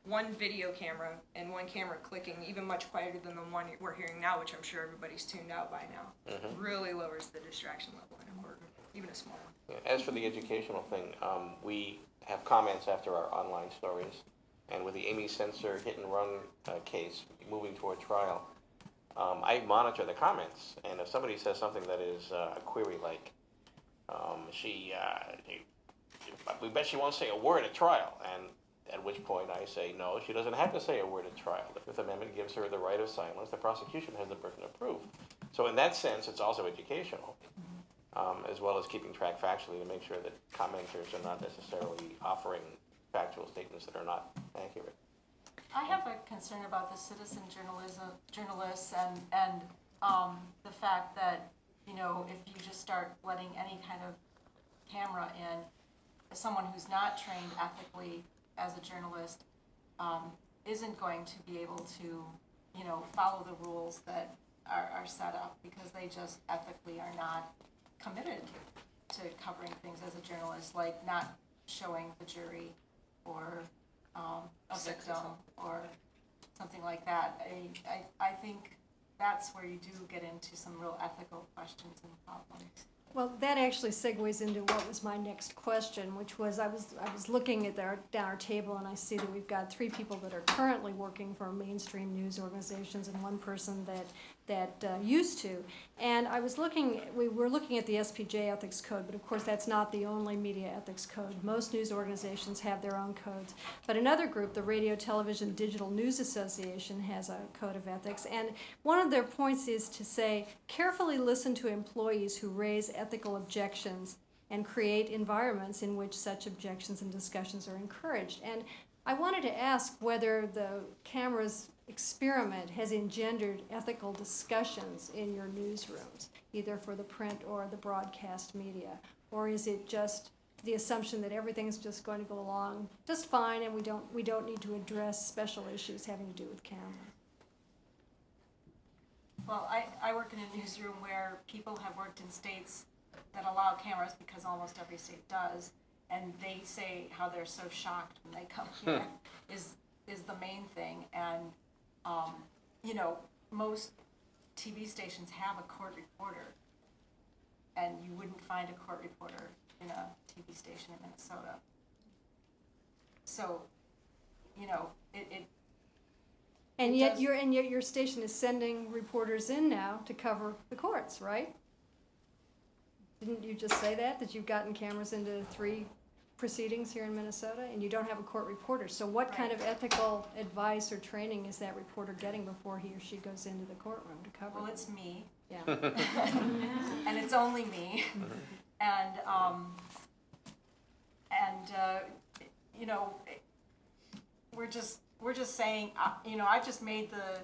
one video camera and one camera clicking, even much quieter than the one we're hearing now, which I'm sure everybody's tuned out by now, really lowers the distraction level in a courtroom, even a small one. Yeah, as for the educational thing, we have comments after our online stories, and with the Amy Sensor hit and run case moving toward trial, I monitor the comments, and if somebody says something that is a query like, we bet she won't say a word at trial, and at which point I say, no, she doesn't have to say a word at trial. The Fifth Amendment gives her the right of silence. The prosecution has the burden of proof. So in that sense, it's also educational, as well as keeping track factually to make sure that commenters are not necessarily offering factual statements that are not accurate. I have a concern about the citizen journalists and the fact that, you know, if you just start letting any kind of camera in, someone who's not trained ethically as a journalist isn't going to be able to, you know, follow the rules that are set up because they just ethically are not committed to covering things as a journalist, like not showing the jury or a victim or something like that. I think that's where you do get into some real ethical questions and problems. Well, that actually segues into what was my next question, which was I was looking at down our table, and I see that we've got 3 people that are currently working for mainstream news organizations and 1 person that used to. And we were looking at the SPJ ethics code, but of course that's not the only media ethics code. Most news organizations have their own codes. But another group, the Radio, Television, Digital News Association, has a code of ethics. And one of their points is to say, carefully listen to employees who raise ethical objections and create environments in which such objections and discussions are encouraged. And I wanted to ask whether the camera's experiment has engendered ethical discussions in your newsrooms, either for the print or the broadcast media, or is it just the assumption that everything's just going to go along just fine and we don't need to address special issues having to do with cameras? Well, I work in a newsroom where people have worked in states that allow cameras because almost every state does, and they say how they're so shocked when they come here is the main thing. And you know, most TV stations have a court reporter, and you wouldn't find a court reporter in a TV station in Minnesota. So, you know, And yet your station is sending reporters in now to cover the courts, right? Didn't you just say that you've gotten cameras into 3 proceedings here in Minnesota, and you don't have a court reporter? So what kind of ethical advice or training is that reporter getting before he or she goes into the courtroom to cover? Well, it's me. Yeah. And it's only me. And you know, we're just saying, you know, I just made the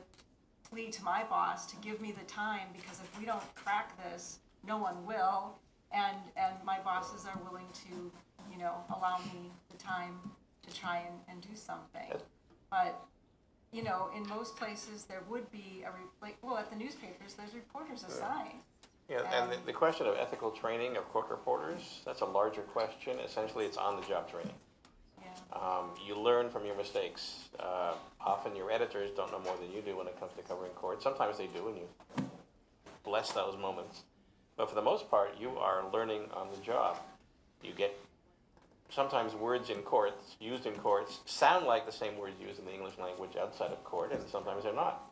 plea to my boss to give me the time, because if we don't crack this, no one will. And my bosses are willing to, you know, allow me the time to try and do something. But, you know, in most places there would be at the newspapers, there's reporters assigned. Yeah, and the question of ethical training of court reporters, that's a larger question. Essentially, it's on-the-job training. Yeah. You learn from your mistakes. Often your editors don't know more than you do when it comes to covering court. Sometimes they do, and you bless those moments. But for the most part, you are learning on the job. You get sometimes words in courts, used in courts, sound like the same words used in the English language outside of court, and sometimes they're not.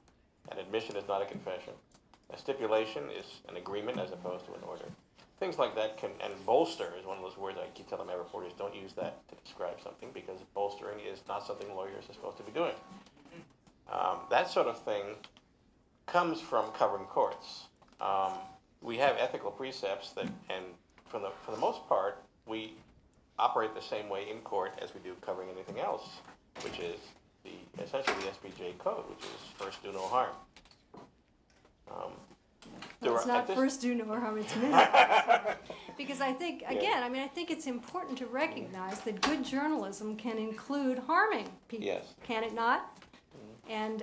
An admission is not a confession. A stipulation is an agreement as opposed to an order. Things like that and bolster is one of those words I keep telling my reporters, don't use that to describe something, because bolstering is not something lawyers are supposed to be doing. That sort of thing comes from covering courts. We have ethical precepts that, and for the most part, we operate the same way in court as we do covering anything else, which is essentially the SPJ code, which is first do no harm. It's not first do no harm, it's minimum. Because I think, again, I mean, I think it's important to recognize that good journalism can include harming people. Yes. Can it not? And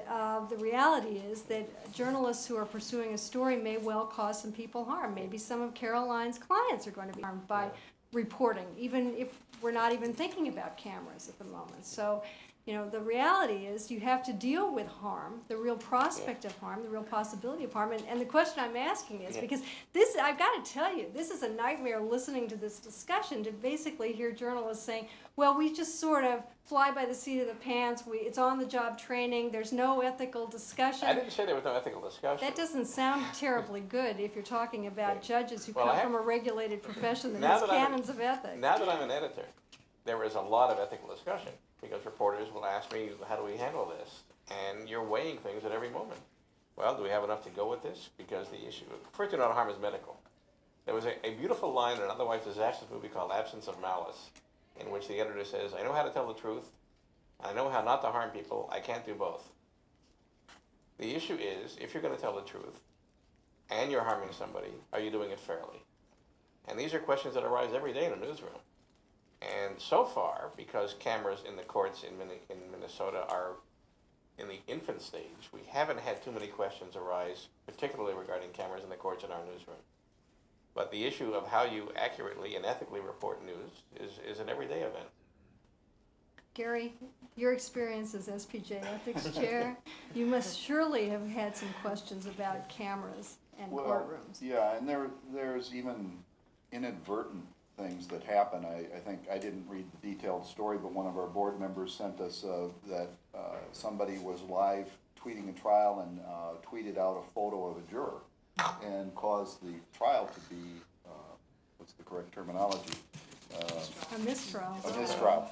the reality is that journalists who are pursuing a story may well cause some people harm. Maybe some of Caroline's clients are going to be harmed by reporting, even if we're not even thinking about cameras at the moment. So, You know, the reality is you have to deal with harm, the real prospect of harm, the real possibility of harm. And the question I'm asking is, because this, I've got to tell you, this is a nightmare listening to this discussion, to basically hear journalists saying, well, we just sort of fly by the seat of the pants, it's on-the-job training, there's no ethical discussion. I didn't say there was no ethical discussion. That doesn't sound terribly good if you're talking about judges who come from a regulated profession that has canons of ethics. Now that I'm an editor, there is a lot of ethical discussion, because reporters will ask me, how do we handle this? And you're weighing things at every moment. Well, do we have enough to go with this? Because the issue, first, not harm is medical. There was a beautiful line in an otherwise disastrous movie called Absence of Malice, in which the editor says, I know how to tell the truth, I know how not to harm people, I can't do both. The issue is, if you're going to tell the truth, and you're harming somebody, are you doing it fairly? And these are questions that arise every day in a newsroom. And so far, because cameras in the courts in Minnesota are in the infant stage, we haven't had too many questions arise, particularly regarding cameras in the courts in our newsroom. But the issue of how you accurately and ethically report news is an everyday event. Gary, your experience as SPJ Ethics Chair, you must surely have had some questions about cameras and courtrooms. Yeah, and there's even inadvertent things that happen. I think I didn't read the detailed story, but one of our board members sent us that somebody was live tweeting a trial and tweeted out a photo of a juror and caused the trial to be, what's the correct terminology? A mistrial. A mistrial.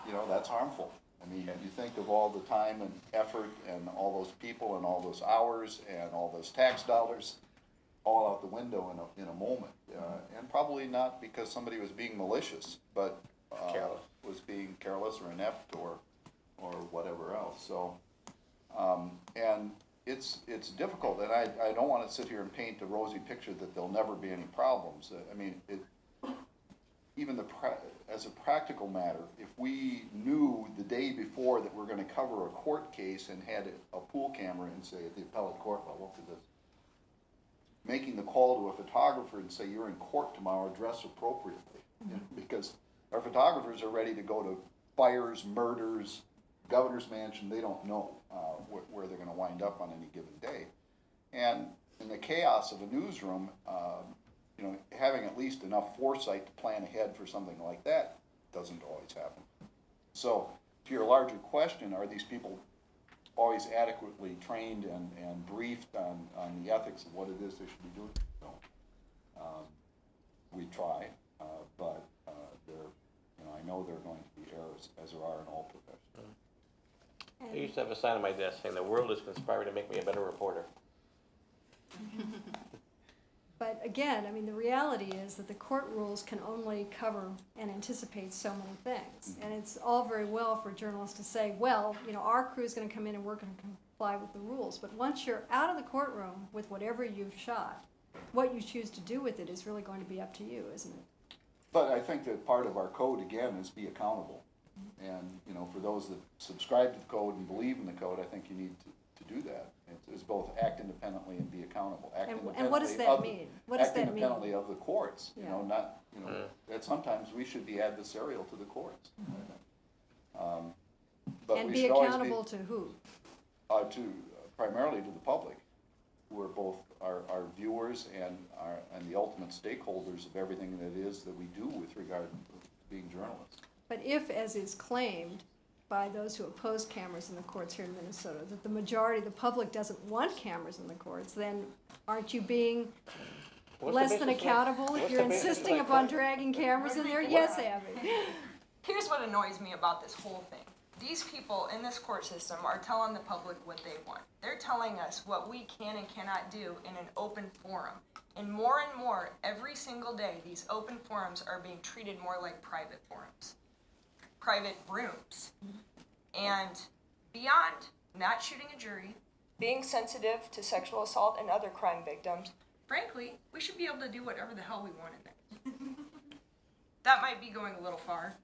You know, that's harmful. I mean, you think of all the time and effort and all those people and all those hours and all those tax dollars all out the window in a moment. And probably not because somebody was being malicious, but was being careless or inept or whatever else. So, and it's difficult, and I don't want to sit here and paint a rosy picture that there'll never be any problems. I mean, even as a practical matter, if we knew the day before that we're going to cover a court case and had a pool camera and say at the appellate court level, to this, making the call to a photographer and say, you're in court tomorrow, dress appropriately. Mm-hmm. Because our photographers are ready to go to fires, murders, governor's mansion. They don't know where they're going to wind up on any given day. And in the chaos of a newsroom, you know, having at least enough foresight to plan ahead for something like that doesn't always happen. So to your larger question, are these people always adequately trained and briefed on the ethics of what it is they should be doing? No. We try, but I know there are going to be errors, as there are in all professions. I used to have a sign on my desk saying, the world is conspiring to make me a better reporter. But again, I mean, the reality is that the court rules can only cover and anticipate so many things. And it's all very well for journalists to say, well, you know, our crew is going to come in and we're going to comply with the rules. But once you're out of the courtroom with whatever you've shot, what you choose to do with it is really going to be up to you, isn't it? But I think that part of our code, again, is be accountable. And, you know, for those that subscribe to the code and believe in the code, I think you need to do that. It's both act independently and be accountable. And what does that mean? What does that mean? Act independently of the courts. You know, not, you know, that sometimes we should be adversarial to the courts. But and we be should always accountable to who? Primarily to the public, who are both our viewers and the ultimate stakeholders of everything that it is that we do with regard to being journalists. But if, as is claimed by those who oppose cameras in the courts here in Minnesota, that the majority of the public doesn't want cameras in the courts, then aren't you being less than accountable if you're insisting upon dragging cameras in there? Yes, Abby. Here's what annoys me about this whole thing. These people in this court system are telling the public what they want. They're telling us what we can and cannot do in an open forum. And more, every single day, these open forums are being treated more like private forums. Private rooms. And beyond not shooting a jury, being sensitive to sexual assault and other crime victims, frankly, we should be able to do whatever the hell we want in there. That might be going a little far.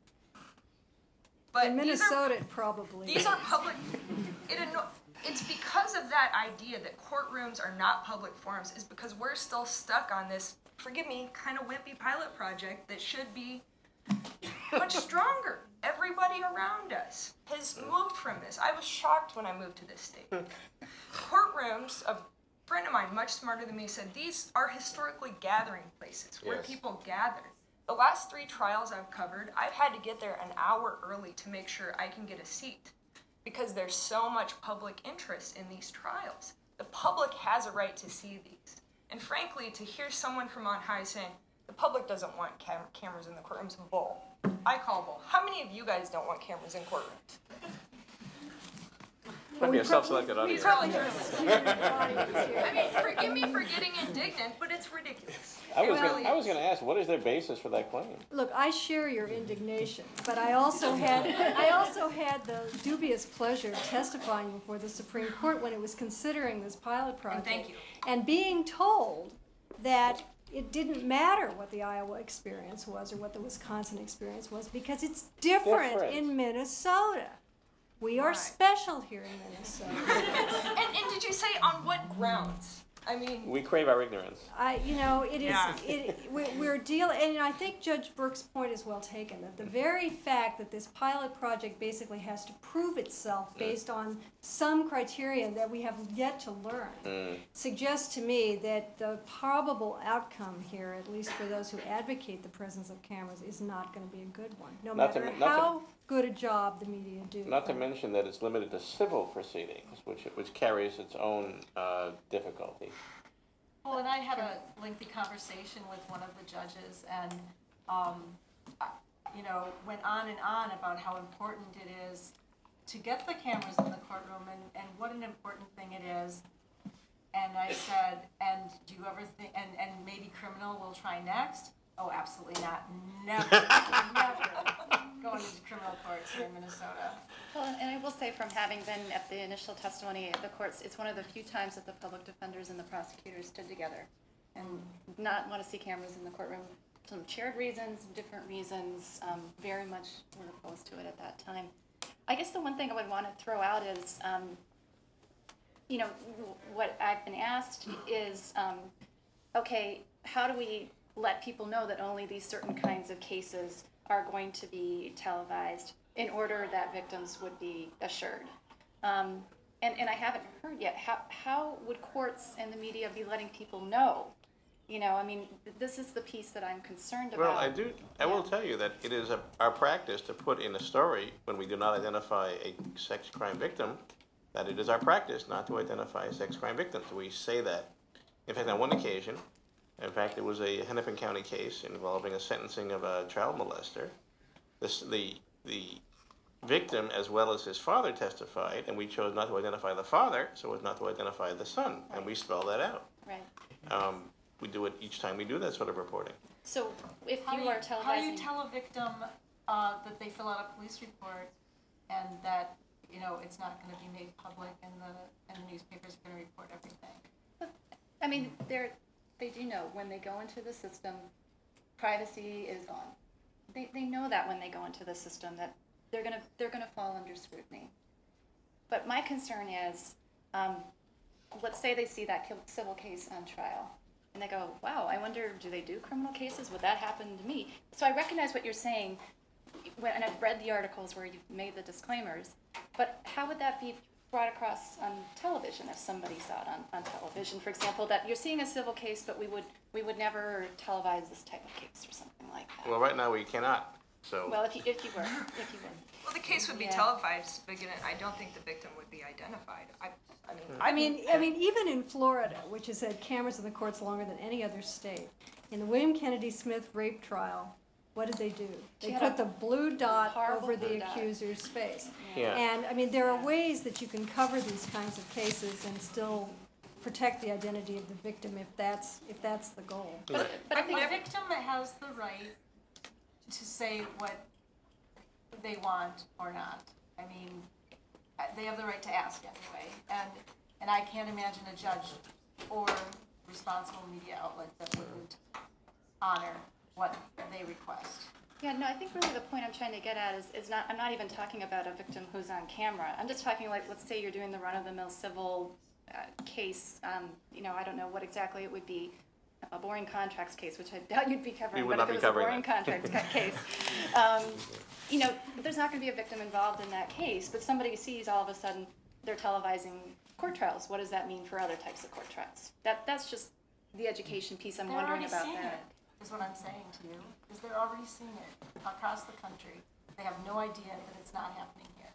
But in Minnesota, probably. These are public. It's because of that idea that courtrooms are not public forums, is because we're still stuck on this, forgive me, kind of wimpy pilot project that should be much stronger. Everybody around us has moved from this. I was shocked when I moved to this state. Courtrooms, a friend of mine, much smarter than me, said these are historically gathering places where Yes. people gather. The last 3 trials I've covered, I've had to get there an hour early to make sure I can get a seat because there's so much public interest in these trials. The public has a right to see these. And frankly, to hear someone from on high saying, the public doesn't want cameras in the courtrooms, bull. I call bull. How many of you guys don't want cameras in courtrooms? Might be a self-selected audience. I mean, forgive me for getting indignant, but it's ridiculous. I It was really going is. to ask, what is their basis for that claim? Look, I share your indignation, but I also had the dubious pleasure of testifying before the Supreme Court when it was considering this pilot project. thank you. And being told that it didn't matter what the Iowa experience was or what the Wisconsin experience was because it's different. in Minnesota. We are special here in Minnesota. And did you say on what grounds? I mean, We crave our ignorance. It is. We're dealing, and I think Judge Burke's point is well taken. That the very fact that this pilot project basically has to prove itself based on some criterion that we have yet to learn suggests to me that the probable outcome here, at least for those who advocate the presence of cameras, is not going to be a good one. No matter how good a job the media do. Not to mention that it's limited to civil proceedings, which carries its own difficulty. Well, and I had a lengthy conversation with one of the judges and, went on and on about how important it is to get the cameras in the courtroom and what an important thing it is. And I said, and do you ever think, and maybe criminal will try next? Oh, absolutely not. Never, never going into criminal courts here in Minnesota. Well, and I will say from having been at the initial testimony at the courts, it's one of the few times that the public defenders and the prosecutors stood together and not want to see cameras in the courtroom. Some shared reasons, different reasons, very much were opposed to it at that time. I guess the one thing I would want to throw out is, what I've been asked is, okay, how do we let people know that only these certain kinds of cases are going to be televised in order that victims would be assured? And I haven't heard yet, how would courts and the media be letting people know? This is the piece that I'm concerned about. Well, I will tell you that it is our practice to put in a story when we do not identify a sex crime victim, that it is our practice not to identify sex crime victims. We say that. In fact, on one occasion, in fact, it was a Hennepin County case involving a sentencing of a child molester. The victim, as well as his father, testified, and we chose not to identify the father, so as not to identify the son, and we spell that out. Right. We do it each time we do that sort of reporting. So if How you are televising... How do you tell a victim that they fill out a police report and that, it's not going to be made public and the newspapers are going to report everything? They do know when they go into the system, privacy is gone. They know that when they go into the system that they're gonna fall under scrutiny. But my concern is, let's say they see that civil case on trial, and they go, "Wow, I wonder, do they do criminal cases? Would that happen to me?" So I recognize what you're saying, and I've read the articles where you've made the disclaimers. But how would that be brought across on television if somebody saw it on television, for example, that you're seeing a civil case, but we would never televise this type of case or something like that? Well, right now we cannot. So. Well, if you were. Well, the case would be televised, but again, I don't think the victim would be identified. I mean, even in Florida, which has had cameras in the courts longer than any other state, in the William Kennedy Smith rape trial, what did they do? They put the blue dot over the accuser's face. Yeah. And there are ways that you can cover these kinds of cases and still protect the identity of the victim if that's the goal. But the victim has the right to say what they want or not. They have the right to ask anyway. And I can't imagine a judge or responsible media outlet that wouldn't honor what they request. Yeah, no, I think really the point I'm trying to get at is not, I'm not even talking about a victim who's on camera. I'm just talking like, let's say you're doing the run-of-the-mill civil case, I don't know what exactly it would be. a boring contracts case, which I doubt you'd be covering, We would but not if be it was a covering boring that. contracts case, you know, there's not going to be a victim involved in that case, but somebody sees all of a sudden they're televising court trials. What does that mean for other types of court trials? That's just the education piece. I'm They're wondering already about seeing that. it, is what I'm saying to you, is they're already seeing it across the country. They have no idea that it's not happening here.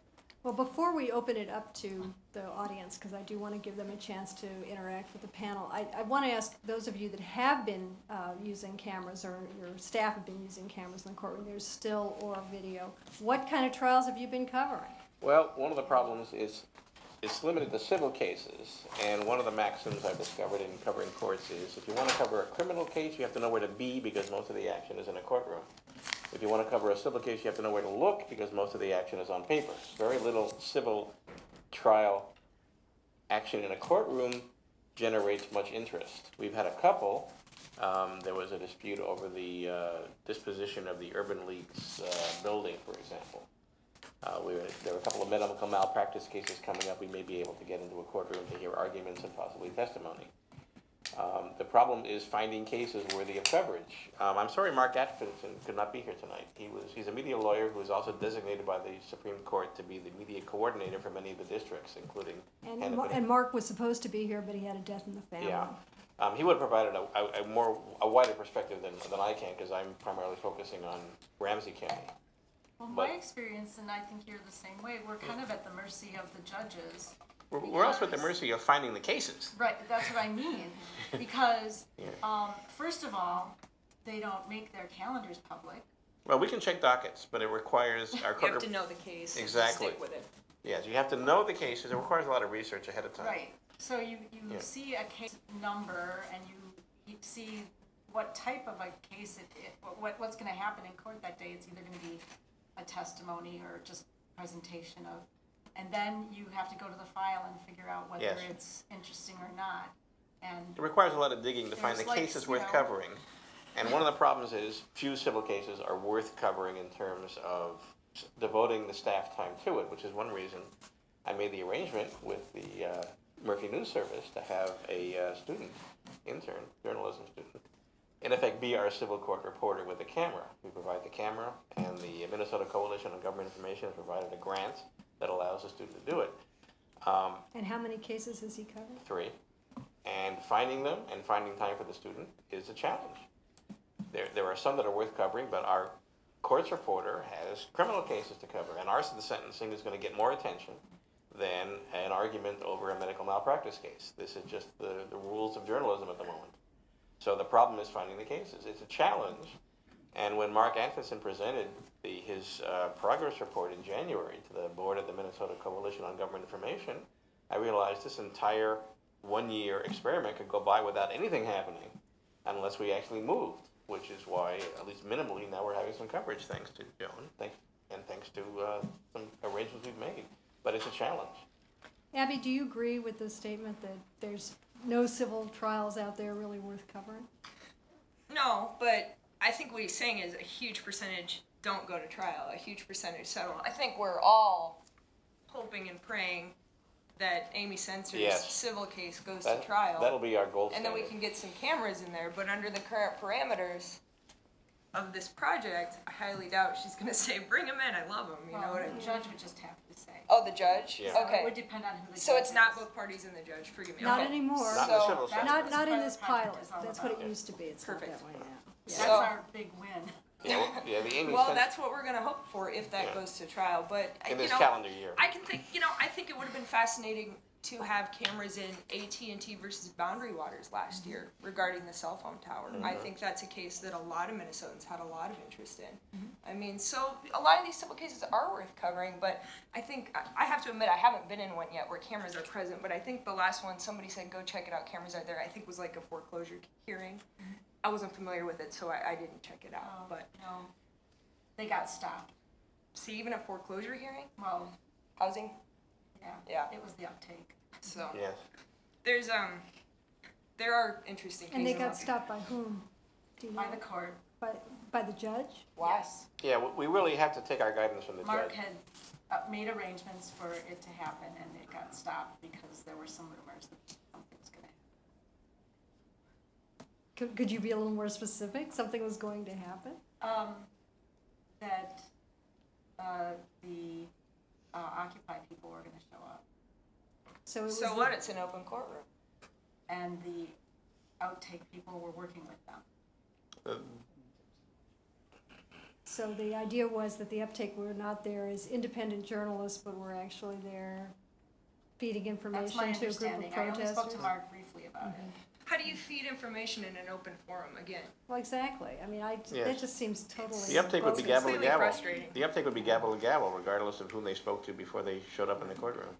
Well, before we open it up to the audience, because I do want to give them a chance to interact with the panel, I want to ask those of you that have been using cameras, or your staff have been using cameras in the courtroom, there's still or video, what kind of trials have you been covering? Well, one of the problems is it's limited to civil cases, and one of the maxims I've discovered in covering courts is if you want to cover a criminal case, you have to know where to be because most of the action is in a courtroom. If you want to cover a civil case, you have to know where to look because most of the action is on paper. Very little civil trial action in a courtroom generates much interest. We've had a couple. There was a dispute over the disposition of the Urban League's building, for example. There were a couple of medical malpractice cases coming up. We may be able to get into a courtroom to hear arguments and possibly testimony. The problem is finding cases worthy of coverage. I'm sorry Mark Atkinson could not be here tonight. He's a media lawyer who is also designated by the Supreme Court to be the media coordinator for many of the districts, including And Mark was supposed to be here, but he had a death in the family. Yeah. He would have provided a wider perspective than I can because I'm primarily focusing on Ramsey County. Well, my experience, and I think you're the same way, we're kind of at the mercy of the judges. We're also at the mercy of finding the cases. Right, that's what I mean. Because, first of all, they don't make their calendars public. Well, we can check dockets, but it requires our You have to know the case. Exactly. And stick with it. Yes, you have to know the cases. It requires a lot of research ahead of time. Right. So you see a case number and you see what type of a case what's going to happen in court that day. It's either going to be a testimony or just presentation of, and then you have to go to the file and figure out whether it's interesting or not. And it requires a lot of digging to find the cases worth covering. And one of the problems is few civil cases are worth covering in terms of devoting the staff time to it, which is one reason I made the arrangement with the Murphy News Service to have a intern, journalism student, in effect be our civil court reporter with a camera. We provide the camera, and the Minnesota Coalition on Government Information has provided a grant that allows the student to do it. And how many cases has he covered? 3. And finding them and finding time for the student is a challenge. There are some that are worth covering, but our courts reporter has criminal cases to cover, and ours, the sentencing, is going to get more attention than an argument over a medical malpractice case. This is just the rules of journalism at the moment. So the problem is finding the cases. It's a challenge, and when Mark Atkinson presented his progress report in January to the board of the Minnesota Coalition on Government Information, I realized this entire one-year experiment could go by without anything happening unless we actually moved, which is why, at least minimally, now we're having some coverage thanks to Joan, and thanks to some arrangements we've made. But it's a challenge. Abby, do you agree with the statement that there's no civil trials out there really worth covering? No, but I think what he's saying is a huge percentage don't go to trial, a huge percentage settle. I think we're all hoping and praying that Amy Sensor's civil case goes to trial. That'll be our goal. And then we can get some cameras in there, but under the current parameters of this project, I highly doubt she's going to say, bring him in, I love him, you know what I mean? The judge would just have to say. Oh, the judge? Yeah. Okay. It would depend on who the judge So it's not is. both parties and the judge, forgive me. Not Okay. anymore. Not in the civil side. Not in this Pilot pilot. is all That's about what it it. used to be. It's Perfect. not that way now. That's So- our big win. The Amy Well, Sens- that's what we're going to hope for if that goes to trial. But in this you know, calendar year. I think it would have been fascinating to have cameras in AT&T versus Boundary Waters last year regarding the cell phone tower. I think that's a case that a lot of Minnesotans had a lot of interest in. I mean, so a lot of these civil cases are worth covering, but I think, I have to admit, I haven't been in one yet where cameras are present, but I think the last one, somebody said, go check it out, cameras are there. I think was like a foreclosure hearing. I wasn't familiar with it, so I didn't check it out. But No, they got stopped. see, even a foreclosure hearing, Well, housing, yeah, it was the uptake. so Yes. there's there are interesting And cases. they got stopped by whom? Do you By know? the court. By the judge? Yes. Yeah, we really have to take our guidance from the Mark judge. had made arrangements for it to happen, and it got stopped because there were some rumors that something was going to Could you be a little more specific? Something was going to happen? That the Occupy people were going to show up. So what? It's an open courtroom. And the outtake people were working with them. So the idea was that the uptake were not there as independent journalists, but were actually there feeding information That's my to a group of understanding. I protesters? only spoke to Mark briefly about it. How do you feed information in an open forum again? Well, exactly. I mean, Yes. that just seems totally... The uptake would be gavel to completely gavel. frustrating. The uptake would be gavel to gavel, regardless of whom they spoke to before they showed up in the courtroom.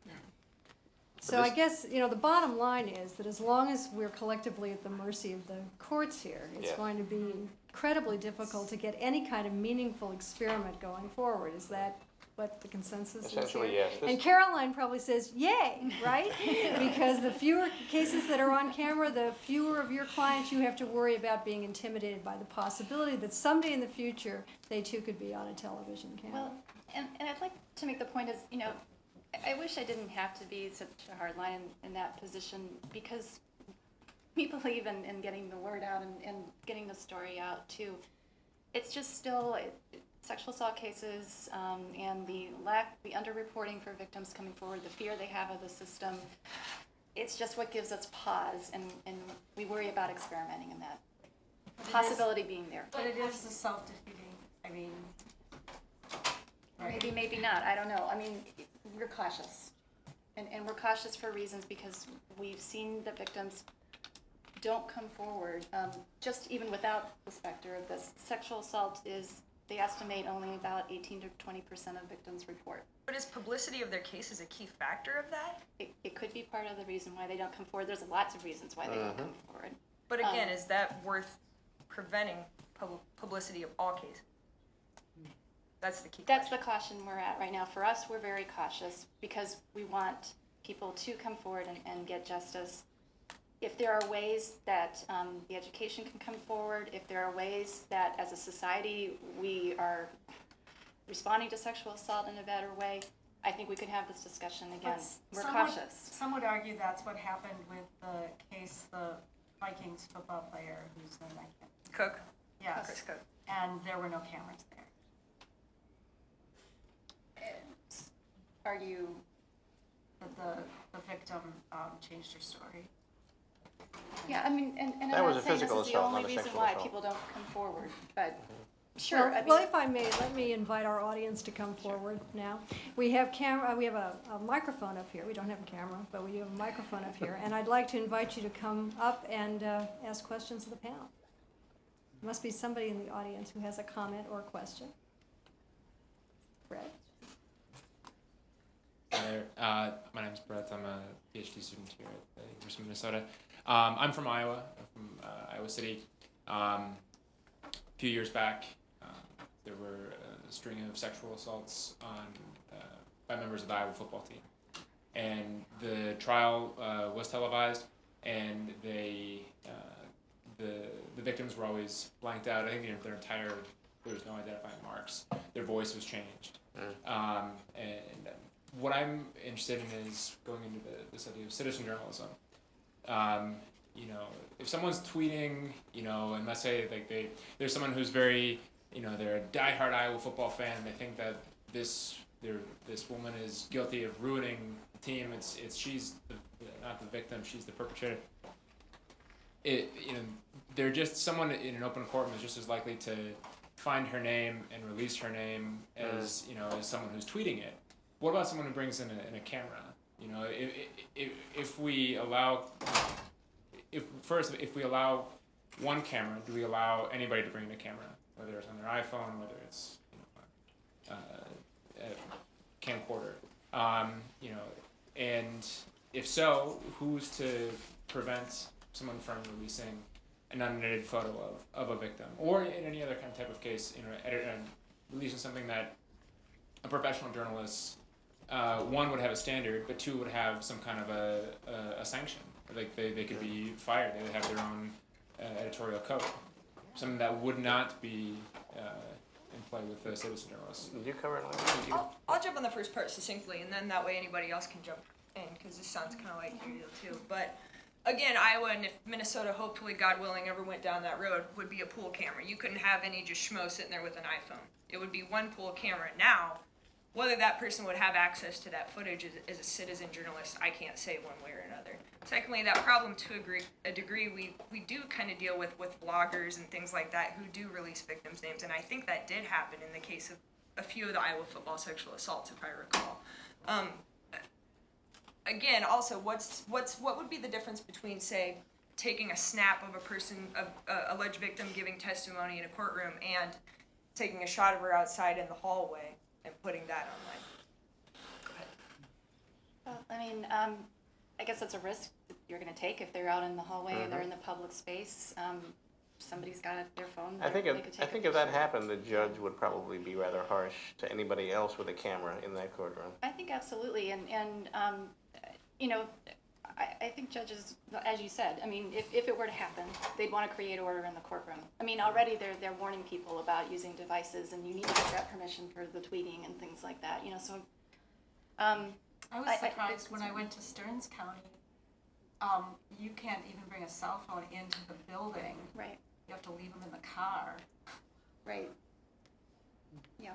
So I guess, you know, the bottom line is that as long as we're collectively at the mercy of the courts here, it's going to be incredibly difficult to get any kind of meaningful experiment going forward. Is that what the consensus is here? Essentially, yes. And Caroline probably says, yay, right? Because the fewer cases that are on camera, the fewer of your clients you have to worry about being intimidated by the possibility that someday in the future they too could be on a television camera. Well, and I'd like to make the point is, you know, I wish I didn't have to be such a hard line in that position, because we believe in getting the word out and getting the story out too. It's just still sexual assault cases and the underreporting for victims coming forward, the fear they have of the system. It's just what gives us pause, and we worry about experimenting in that possibility being there. But it is the self-defeating, I mean... Right. Maybe not, I don't know. I mean, we're cautious. And we're cautious for reasons because we've seen that victims don't come forward, just even without the specter of this. Sexual assault is, they estimate, only about 18 to 20% of victims report. But is publicity of their cases a key factor of that? It could be part of the reason why they don't come forward. There's lots of reasons why they don't come forward. But again, is that worth preventing publicity of all cases? That's the key That's the caution we're at right now. For us, we're very cautious because we want people to come forward and get justice. If there are ways that the education can come forward, if there are ways that as a society we are responding to sexual assault in a better way, I think we could have this discussion again. We're cautious. Some would argue that's what happened with the case, the Vikings football player whose name I can't... Cook? Yes. Chris Cook. And there were no cameras there. Argue that the victim changed her story. Yeah, I mean, and I'm That was not a saying physical this is the assault, only not a reason sexual why assault. people don't come forward, but sure. Well, if I may, let me invite our audience to come forward now. We have a microphone up here. We don't have a camera, but we do have a microphone up here, and I'd like to invite you to come up and ask questions of the panel. There must be somebody in the audience who has a comment or a question. Fred? Hi there. My name's Brett. I'm a PhD student here at the University of Minnesota. I'm from Iowa. I'm from Iowa City. A few years back, there were a string of sexual assaults by members of the Iowa football team. And the trial was televised, and the victims were always blanked out. I think there was no identifying marks. Their voice was changed. And what I'm interested in is going into this idea of citizen journalism. You know, if someone's tweeting, you know, and let's say like there's someone who's very, you know, they're a diehard Iowa football fan, and they think that this woman is guilty of ruining the team. She's not the victim, she's the perpetrator. You know, they're just someone in an open courtroom is just as likely to find her name and release her name as you know as someone who's tweeting it. What about someone who brings in a camera? You know, if we allow, if we allow one camera, do we allow anybody to bring in a camera, whether it's on their iPhone, whether it's a camcorder, you know, and if so, who's to prevent someone from releasing an unedited photo of a victim, or in any other kind of type of case, you know, releasing something that a professional journalist, one, would have a standard, but two, would have some kind of a sanction. Like they could be fired. They would have their own editorial code. Something that would not be in play with the citizen journalists. Did you cover it? I'll jump on the first part succinctly, and then that way anybody else can jump in, because this sounds kind of like your deal too. But again, Iowa and if Minnesota, hopefully, God willing, ever went down that road, would be a pool camera. You couldn't have any just schmo sitting there with an iPhone. It would be one pool camera. Now, whether that person would have access to that footage as a citizen journalist, I can't say one way or another. Secondly, that problem to a degree we do kind of deal with bloggers and things like that who do release victims' names, and I think that did happen in the case of a few of the Iowa football sexual assaults, if I recall. Again, also, what would be the difference between, say, taking a snap of a person, of alleged victim giving testimony in a courtroom, and taking a shot of her outside in the hallway and putting that online? Go ahead. Well, I mean, I guess that's a risk that you're going to take if they're out in the hallway, they're in the public space. Somebody's got their phone. I think if that happened, the judge would probably be rather harsh to anybody else with a camera in that courtroom. I think absolutely, and you know, I think judges, as you said, I mean, if it were to happen, they'd want to create order in the courtroom. I mean, already they're warning people about using devices, and you need to get that permission for the tweeting and things like that. You know, so. I was surprised when I went to Stearns County. You can't even bring a cell phone into the building. Right. You have to leave them in the car. Right. Yeah.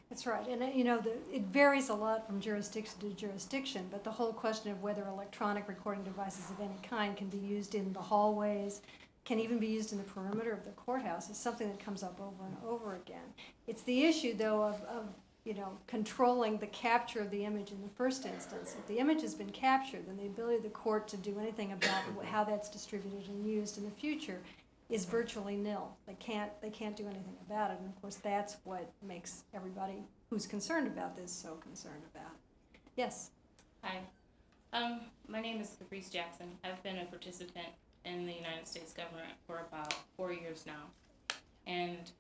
That's right, and you know, it varies a lot from jurisdiction to jurisdiction, but the whole question of whether electronic recording devices of any kind can be used in the hallways, can even be used in the perimeter of the courthouse, is something that comes up over and over again. It's the issue, though, of you know, controlling the capture of the image in the first instance. If the image has been captured, then the ability of the court to do anything about how that's distributed and used in the future is virtually nil. They can't do anything about it, and of course that's what makes everybody who's concerned about this so concerned about it. Yes? Hi. My name is Caprice Jackson. I've been a participant in the United States government for about 4 years now. And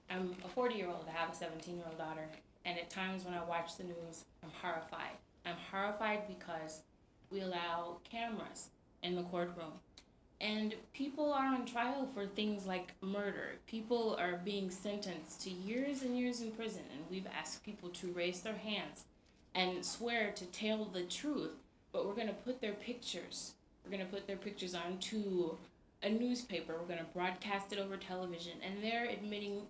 I'm a 40-year-old. I have a 17-year-old daughter. And at times when I watch the news, I'm horrified. I'm horrified because we allow cameras in the courtroom. And people are on trial for things like murder. People are being sentenced to years and years in prison. And we've asked people to raise their hands and swear to tell the truth. But we're going to put their pictures. We're going to put their pictures onto a newspaper. We're going to broadcast it over television. And they're admitting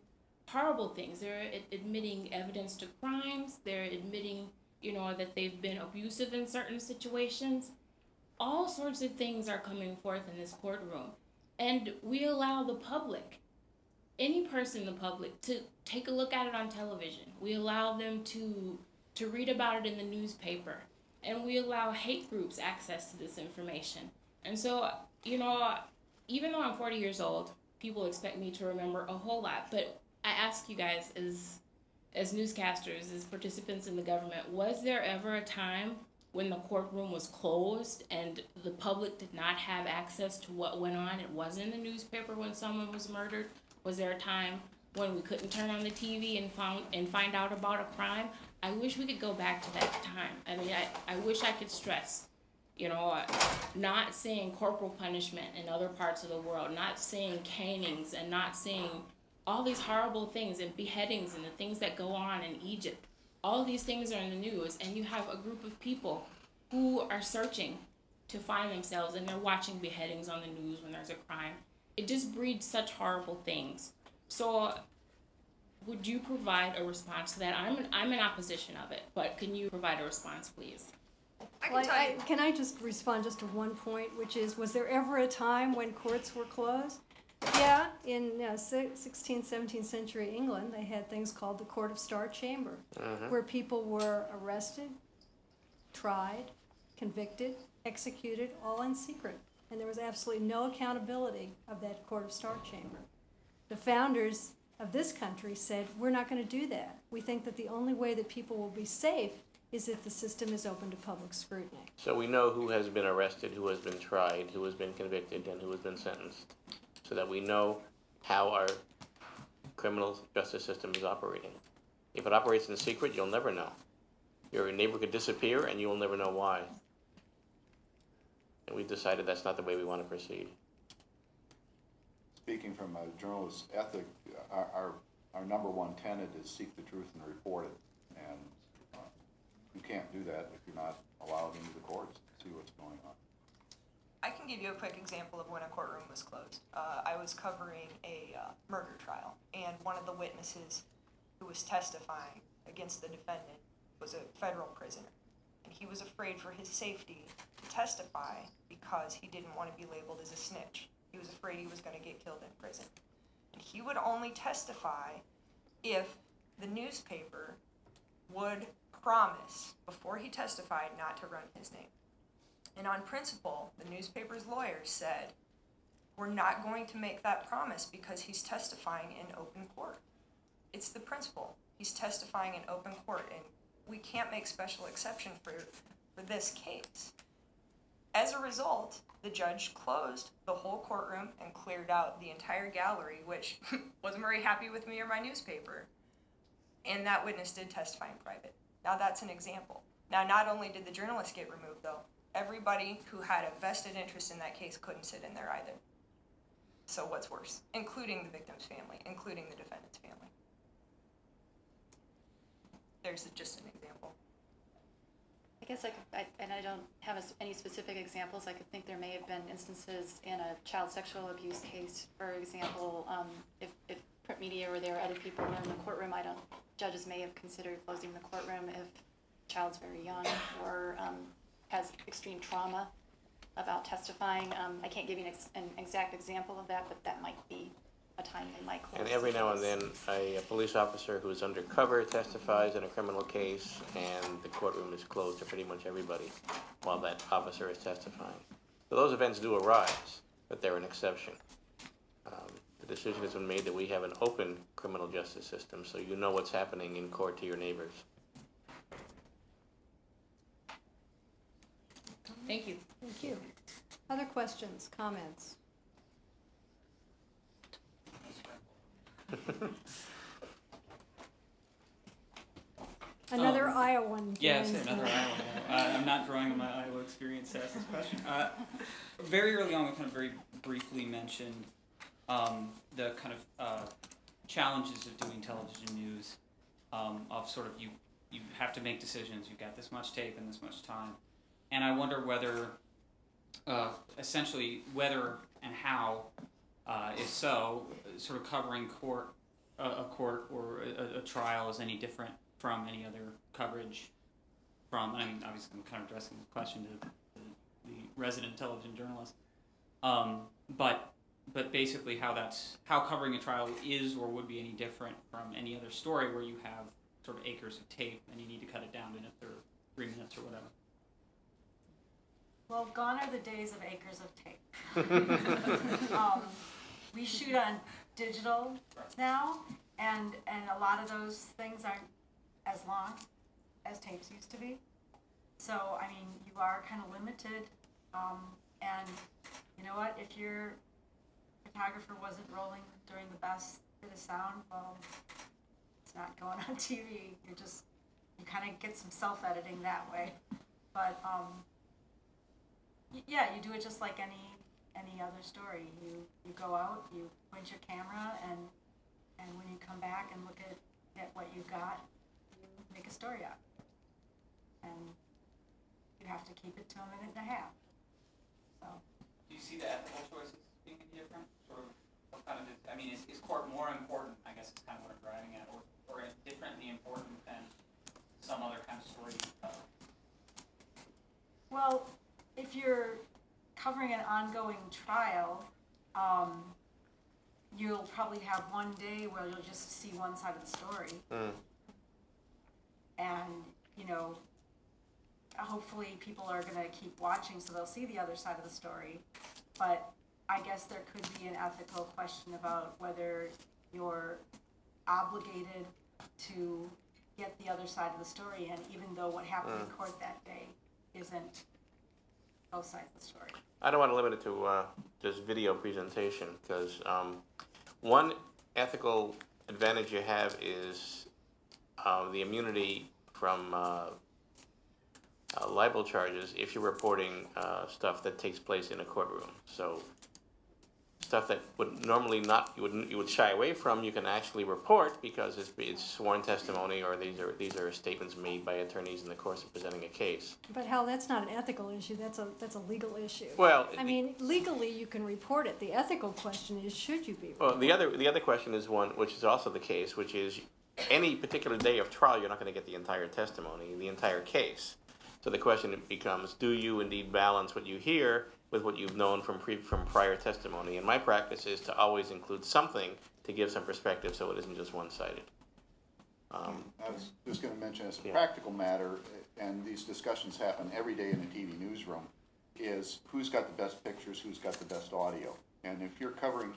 horrible things. They're admitting evidence to crimes. They're admitting, you know, that they've been abusive in certain situations. All sorts of things are coming forth in this courtroom. And we allow the public, any person in the public, to take a look at it on television. We allow them to read about it in the newspaper. And we allow hate groups access to this information. And so, you know, even though I'm 40 years old, people expect me to remember a whole lot. But I ask you guys, as newscasters, as participants in the government, was there ever a time when the courtroom was closed and the public did not have access to what went on? It wasn't in the newspaper when someone was murdered. Was there a time when we couldn't turn on the TV and find out about a crime? I wish we could go back to that time. I mean, I wish I could stress, you know, not seeing corporal punishment in other parts of the world, not seeing canings, and not seeing all these horrible things and beheadings and the things that go on in Egypt. All these things are in the news, and you have a group of people who are searching to find themselves, and they're watching beheadings on the news when there's a crime. It just breeds such horrible things. So would you provide a response to that? I'm in opposition of it, but can you provide a response, please? Can I just respond just to one point, which is, was there ever a time when courts were closed? Yeah, in 16th, 17th century England, they had things called the Court of Star Chamber, where people were arrested, tried, convicted, executed, all in secret. And there was absolutely no accountability of that Court of Star Chamber. The founders of this country said, we're not going to do that. We think that the only way that people will be safe is if the system is open to public scrutiny. So we know who has been arrested, who has been tried, who has been convicted, and who has been sentenced, so that we know how our criminal justice system is operating. If it operates in secret, you'll never know. Your neighbor could disappear and you will never know why. And we've decided that's not the way we want to proceed. Speaking from a journalist's ethic, our number one tenet is seek the truth and report it. And you can't do that if you're not allowed into the courts to see what's going on. I can give you a quick example of when a courtroom was closed. I was covering a murder trial, and one of the witnesses who was testifying against the defendant was a federal prisoner. And he was afraid for his safety to testify because he didn't want to be labeled as a snitch. He was afraid he was going to get killed in prison. And he would only testify if the newspaper would promise, before he testified, not to run his name. And on principle, the newspaper's lawyers said, we're not going to make that promise because he's testifying in open court. It's the principle. He's testifying in open court, and we can't make special exception for this case. As a result, the judge closed the whole courtroom and cleared out the entire gallery, which wasn't very happy with me or my newspaper. And that witness did testify in private. Now that's an example. Now, not only did the journalist get removed, though, everybody who had a vested interest in that case couldn't sit in there either. So what's worse? Including the victim's family, including the defendant's family. There's just an example. I guess and I don't have any specific examples. I could think there may have been instances in a child sexual abuse case, for example, if print media or there, other people were in the courtroom. Judges may have considered closing the courtroom if the child's very young or has extreme trauma about testifying. I can't give you an exact example of that, but that might be a time they might close. And every now and then, a police officer who is undercover testifies in a criminal case, and the courtroom is closed to pretty much everybody while that officer is testifying. So those events do arise, but they're an exception. The decision has been made that we have an open criminal justice system, so you know what's happening in court to your neighbors. Thank you. Thank you. Other questions, comments? Another Iowan. Yes, another Iowa. I'm not drawing on my Iowa experience to ask this question. Very early on, we kind of very briefly mentioned the kind of challenges of doing television news, of sort of you have to make decisions. You've got this much tape and this much time. And I wonder whether, essentially, whether and how, if so, sort of covering a court or a trial is any different from any other coverage from, I mean, obviously I'm kind of addressing the question to the resident television journalist, but basically how covering a trial is or would be any different from any other story where you have sort of acres of tape and you need to cut it down in 3 minutes or whatever. Well, gone are the days of acres of tape. We shoot on digital now, and a lot of those things aren't as long as tapes used to be. So, I mean, you are kind of limited. And you know what? If your photographer wasn't rolling during the best bit of sound, well, it's not going on TV. You kind of get some self-editing that way. But, yeah, you do it just like any other story. You go out, you point your camera, and when you come back and look at what you've got, you make a story out. And you have to keep it to a minute and a half. So. Do you see the ethical choices being any different? Sort of what kind of, I mean, is court more important, I guess is kind of what I'm driving at, or differently important than some other kind of story you cover? Well, if you're covering an ongoing trial, you'll probably have one day where you'll just see one side of the story. And, you know, hopefully people are going to keep watching so they'll see the other side of the story. But I guess there could be an ethical question about whether you're obligated to get the other side of the story, and even though what happened in court that day isn't both sides of the story. I don't want to limit it to just video presentation, because one ethical advantage you have is the immunity from libel charges if you're reporting stuff that takes place in a courtroom. So stuff that would normally not, you would shy away from, you can actually report because it's sworn testimony, or these are statements made by attorneys in the course of presenting a case. But Hal, that's not an ethical issue, that's a legal issue. Well, I mean, legally you can report it. The ethical question is, should you be well, reporting? the other question is one which is also the case, which is any particular day of trial, you're not going to get the entire testimony, the entire case. So the question becomes, do you indeed balance what you hear with what you've known from prior testimony? And my practice is to always include something to give some perspective, so it isn't just one-sided. I was just going to mention, as a practical matter, and these discussions happen every day in a TV newsroom, is who's got the best pictures, who's got the best audio. And if you're covering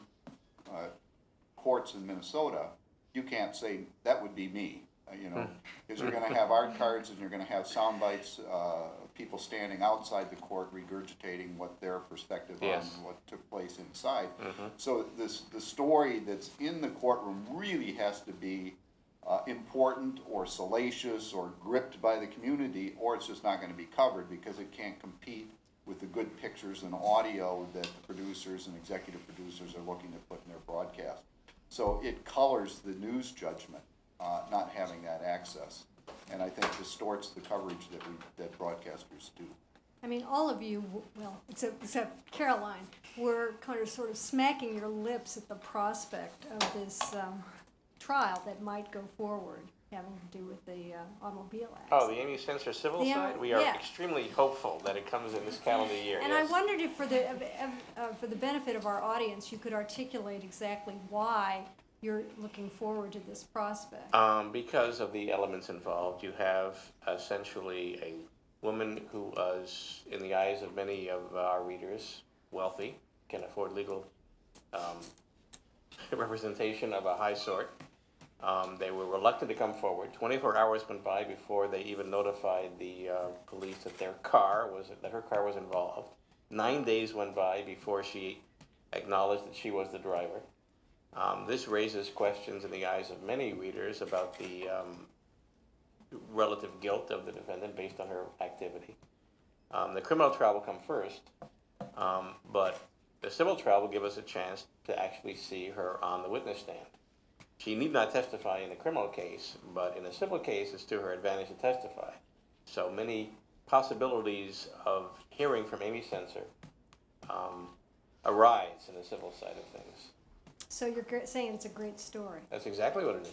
courts in Minnesota, you can't say, that would be me, you know, because you're going to have art cards and you're going to have sound bites, people standing outside the court regurgitating what their perspective on what took place inside. So the story that's in the courtroom really has to be important or salacious or gripped by the community, or it's just not going to be covered because it can't compete with the good pictures and audio that the producers and executive producers are looking to put in their broadcast. So it colors the news judgment, not having that access, and I think distorts the coverage that broadcasters do. I mean, all of you, well, except Caroline, were kind of sort of smacking your lips at the prospect of this trial that might go forward, having to do with the Automobile Act. Oh, the Amy Spencer civil side? We are extremely hopeful that it comes in this calendar year. And I wondered if, for the benefit of our audience, you could articulate exactly why you're looking forward to this prospect. Because of the elements involved, you have essentially a woman who was, in the eyes of many of our readers, wealthy, can afford legal representation of a high sort. They were reluctant to come forward. 24 hours went by before they even notified the police that her car was involved. 9 days went by before she acknowledged that she was the driver. This raises questions in the eyes of many readers about the relative guilt of the defendant based on her activity. The criminal trial will come first, but the civil trial will give us a chance to actually see her on the witness stand. She need not testify in a criminal case, but in a civil case, it's to her advantage to testify. So many possibilities of hearing from Amy Spencer arise in the civil side of things. So you're saying it's a great story. That's exactly what it is.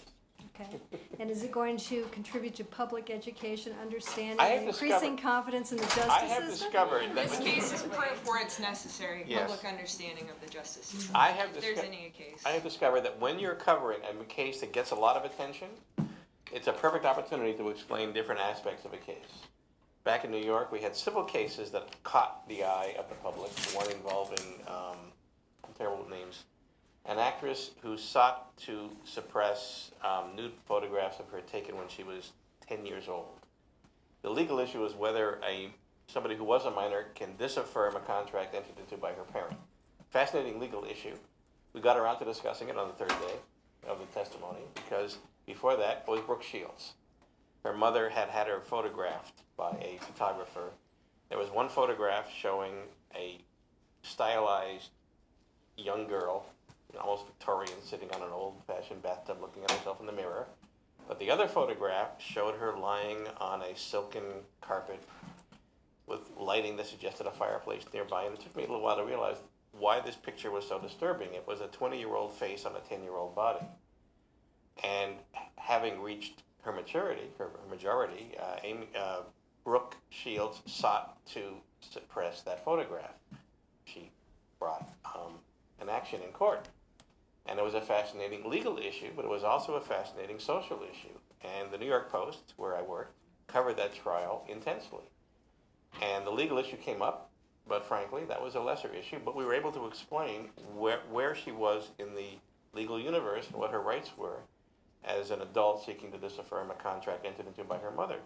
Okay. And is it going to contribute to public education, understanding, and increasing confidence in the justice system? I have discovered that this case is proof where it's necessary, public understanding of the justice system. If there's any case. I have discovered that when you're covering a case that gets a lot of attention, it's a perfect opportunity to explain different aspects of a case. Back in New York, we had civil cases that caught the eye of the public, one involving, terrible names, an actress who sought to suppress nude photographs of her taken when she was 10 years old. The legal issue is whether somebody who was a minor can disaffirm a contract entered into by her parent. Fascinating legal issue. We got around to discussing it on the third day of the testimony because before that it was Brooke Shields. Her mother had her photographed by a photographer. There was one photograph showing a stylized young girl, almost Victorian, sitting on an old-fashioned bathtub looking at herself in the mirror. But the other photograph showed her lying on a silken carpet with lighting that suggested a fireplace nearby. And it took me a little while to realize why this picture was so disturbing. It was a 20-year-old face on a 10-year-old body. And having reached her maturity, her majority, Brooke Shields sought to suppress that photograph. She brought an action in court. And it was a fascinating legal issue, but it was also a fascinating social issue. And the New York Post, where I worked, covered that trial intensely. And the legal issue came up, but frankly, that was a lesser issue. But we were able to explain where she was in the legal universe and what her rights were as an adult seeking to disaffirm a contract entered into by her mother.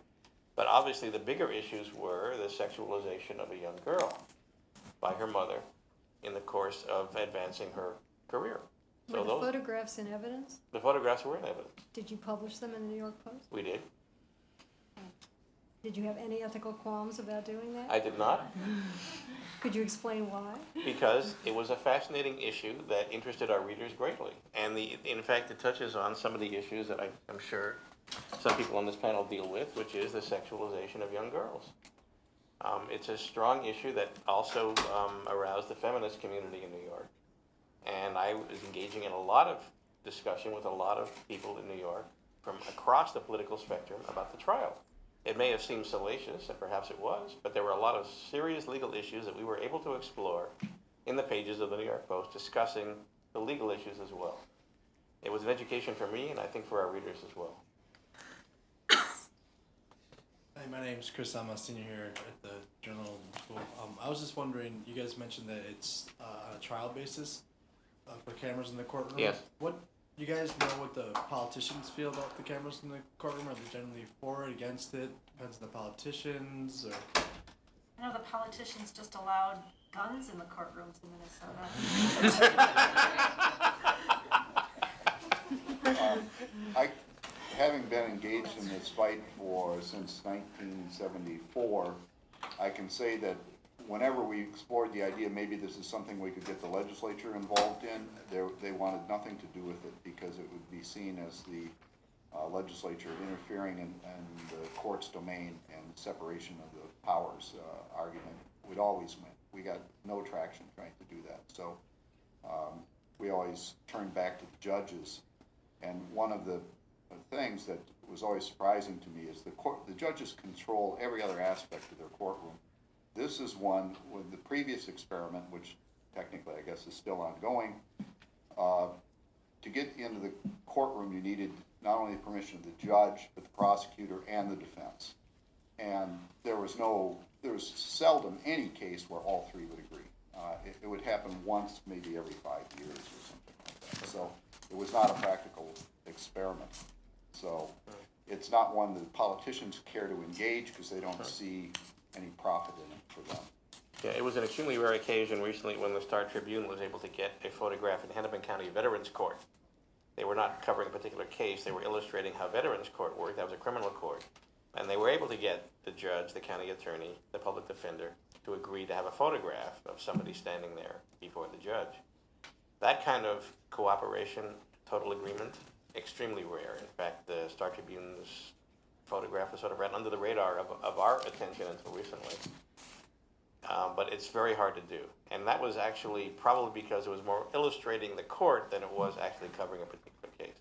But obviously the bigger issues were the sexualization of a young girl by her mother in the course of advancing her career. Were the photographs in evidence? The photographs were in evidence. Did you publish them in the New York Post? We did. Did you have any ethical qualms about doing that? I did not, Could you explain why? because it was a fascinating issue that interested our readers greatly. And in fact, it touches on some of the issues that I'm sure some people on this panel deal with, which is the sexualization of young girls. It's a strong issue that also aroused the feminist community in New York. And I was engaging in a lot of discussion with a lot of people in New York from across the political spectrum about the trial. It may have seemed salacious, and perhaps it was, but there were a lot of serious legal issues that we were able to explore in the pages of the New York Post, discussing the legal issues as well. It was an education for me, and I think for our readers as well. Hi, my name's Chris. I'm a senior here at the journalism school. I was just wondering, you guys mentioned that it's on a trial basis for cameras in the courtroom. Yes. What you guys know what the politicians feel about the cameras in the courtroom? Are they generally for it, against it? Depends on the politicians, or. I know the politicians just allowed guns in the courtrooms in Minnesota. Having been engaged in this fight since 1974, I can say that whenever we explored the idea, maybe this is something we could get the legislature involved in, they wanted nothing to do with it because it would be seen as the legislature interfering in the court's domain, and separation of the powers argument would always win. We got no traction trying to do that. So we always turned back to the judges. And one of the things that was always surprising to me is the judges control every other aspect of their courtroom. This is one with the previous experiment, which technically I guess is still ongoing. To get into the courtroom, you needed not only the permission of the judge, but the prosecutor and the defense. And there was seldom any case where all three would agree. It would happen once, maybe every 5 years or something like that. So it was not a practical experiment. So it's not one that politicians care to engage because they don't see any profit in it for them. Yeah, it was an extremely rare occasion recently when the Star Tribune was able to get a photograph in Hennepin County Veterans Court. They were not covering a particular case, they were illustrating how Veterans Court worked. That was a criminal court. And they were able to get the judge, the county attorney, the public defender, to agree to have a photograph of somebody standing there before the judge. That kind of cooperation, total agreement, extremely rare. In fact, the Star Tribune's photograph was sort of ran under the radar of our attention until recently. But it's very hard to do. And that was actually probably because it was more illustrating the court than it was actually covering a particular case.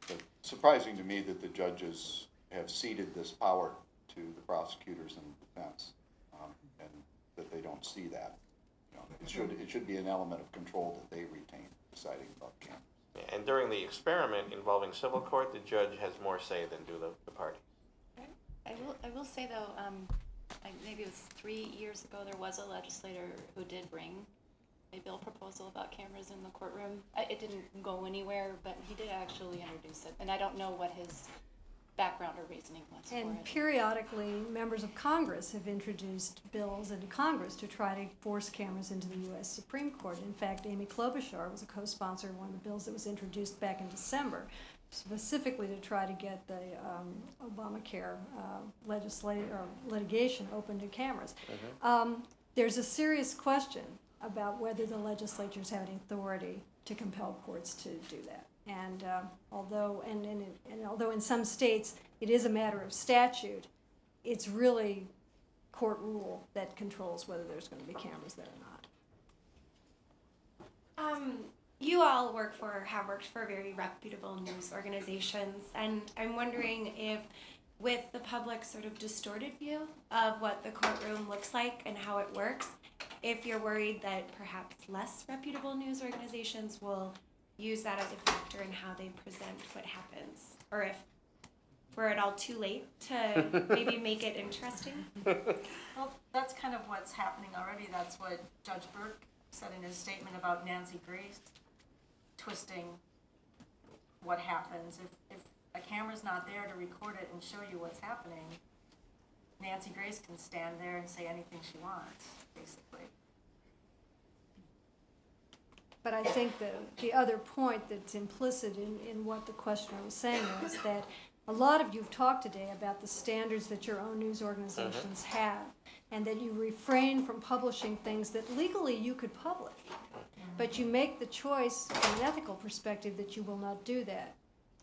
It's surprising to me that the judges have ceded this power to the prosecutors and the defense, and that they don't see that. You know, it should be an element of control that they retain, deciding about cameras. Yeah, and during the experiment involving civil court, the judge has more say than do the party. I will say though, maybe it was 3 years ago, there was a legislator who did bring a bill proposal about cameras in the courtroom. It didn't go anywhere, but he did actually introduce it, and I don't know what his background or reasoning was for And it. periodically, members of Congress have introduced bills into Congress to try to force cameras into the U.S. Supreme Court. In fact, Amy Klobuchar was a co-sponsor of one of the bills that was introduced back in December, specifically to try to get the Obamacare litigation open to cameras. There's a serious question about whether the legislatures have any authority to compel courts to do that. And although in some states it is a matter of statute, it's really court rule that controls whether there's going to be cameras there or not. You all have worked for very reputable news organizations, and I'm wondering if, with the public's sort of distorted view of what the courtroom looks like and how it works, if you're worried that perhaps less reputable news organizations will use that as a factor in how they present what happens, or if we're at all too late to maybe make it interesting. Well, that's kind of what's happening already. That's what Judge Burke said in his statement about Nancy Grace twisting what happens. If a camera's not there to record it and show you what's happening, Nancy Grace can stand there and say anything she wants, basically. But I think the other point that's implicit in what the questioner was saying is that A lot of you've talked today about the standards that your own news organizations have, and that you refrain from publishing things that legally you could publish. But you make the choice from an ethical perspective that you will not do that.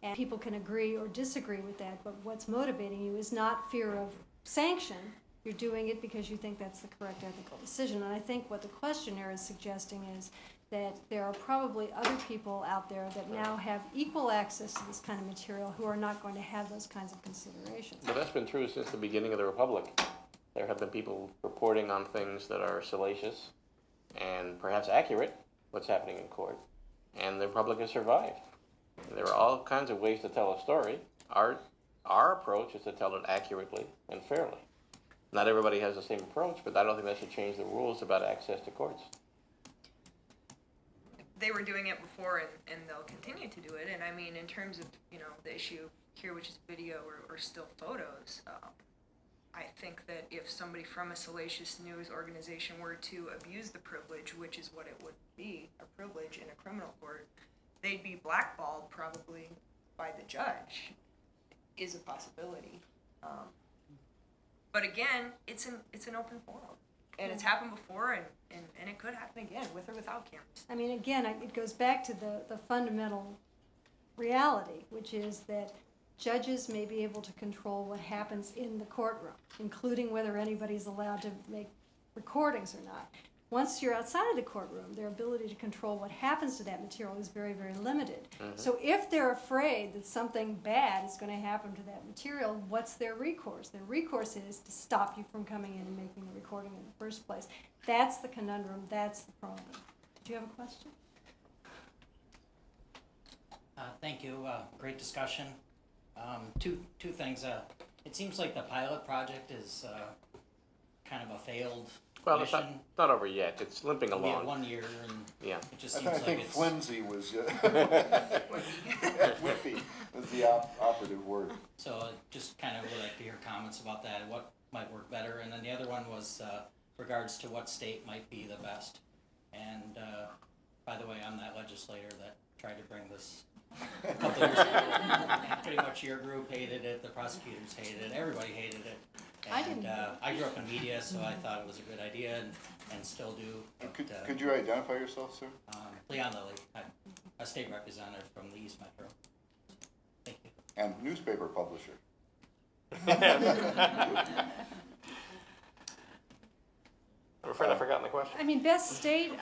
And people can agree or disagree with that, but what's motivating you is not fear of sanction. You're doing it because you think that's the correct ethical decision. And I think what the questioner is suggesting is that there are probably other people out there that now have equal access to this kind of material who are not going to have those kinds of considerations. But that's been true since the beginning of the Republic. There have been people reporting on things that are salacious and perhaps accurate, what's happening in court, and the Republic has survived. There are all kinds of ways to tell a story. Our approach is to tell it accurately and fairly. Not everybody has the same approach, but I don't think that should change the rules about access to courts. They were doing it before, and they'll continue to do it. And I mean, in terms of, you know, the issue here, which is video or still photos, I think that if somebody from a salacious news organization were to abuse the privilege, which is what it would be, a privilege in a criminal court, they'd be blackballed probably by the judge, is a possibility. But again, it's an open forum. And it's happened before, and it could happen again, with or without cameras. I mean, again, it goes back to the fundamental reality, which is that judges may be able to control what happens in the courtroom, including whether anybody's allowed to make recordings or not. Once you're outside of the courtroom, their ability to control what happens to that material is very, very limited. So if they're afraid that something bad is going to happen to that material, what's their recourse? Their recourse is to stop you from coming in and making the recording in the first place. That's the conundrum. That's the problem. Did you have a question? Thank you. Great discussion. Two things. It seems like the pilot project is kind of a failed Well, mission. it's not over yet. It's limping along. Yeah, 1 year, and yeah. it just seems like I think it's... flimsy was whippy was the operative word. So just kind of would like to hear comments about that, and what might work better. And then the other one was regards to what state might be the best. And by the way, I'm that legislator that tried to bring this a couple years ago. Pretty much your group hated it, the prosecutors hated it, everybody hated it. And, I didn't. I grew up in media, so I thought it was a good idea, and still do. But, Could you identify yourself, sir? Leon Lilly. I'm a state representative from the East Metro. Thank you. And newspaper publisher. I'm afraid I've forgotten the question. I mean, best state,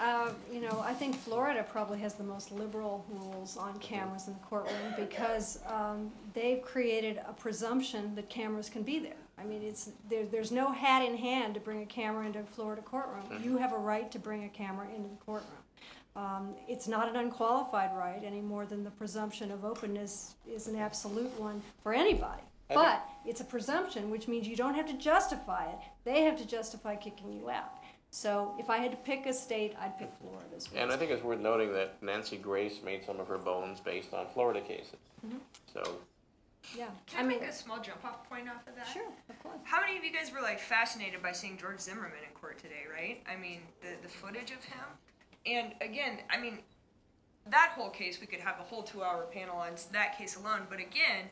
you know, I think Florida probably has the most liberal rules on cameras in the courtroom because they've created a presumption that cameras can be there. I mean, there's no hat in hand to bring a camera into a Florida courtroom. You have a right to bring a camera into the courtroom. It's not an unqualified right any more than the presumption of openness is an absolute one for anybody. But it's a presumption, which means you don't have to justify it. They have to justify kicking you out. So if I had to pick a state, I'd pick Florida as well. And I think it's worth noting that Nancy Grace made some of her bones based on Florida cases. So. Yeah. Can I make a small jump off point off of that? Sure, of course. How many of you guys were like fascinated by seeing George Zimmerman in court today, right? I mean, the footage of him. And again, I mean, that whole case, we could have a whole 2-hour panel on that case alone. But again,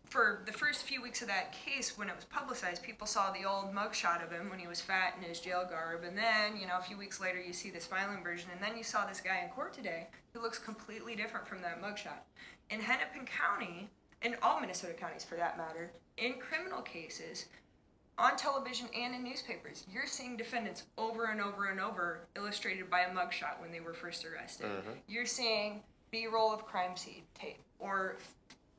for the first few weeks of that case, when it was publicized, people saw the old mugshot of him when he was fat in his jail garb. And then, you know, a few weeks later, you see the smiling version. And then you saw this guy in court today who looks completely different from that mugshot. In Hennepin County, in all Minnesota counties for that matter, in criminal cases, on television and in newspapers, you're seeing defendants over and over and over illustrated by a mugshot when they were first arrested. You're seeing B-roll of crime scene tape or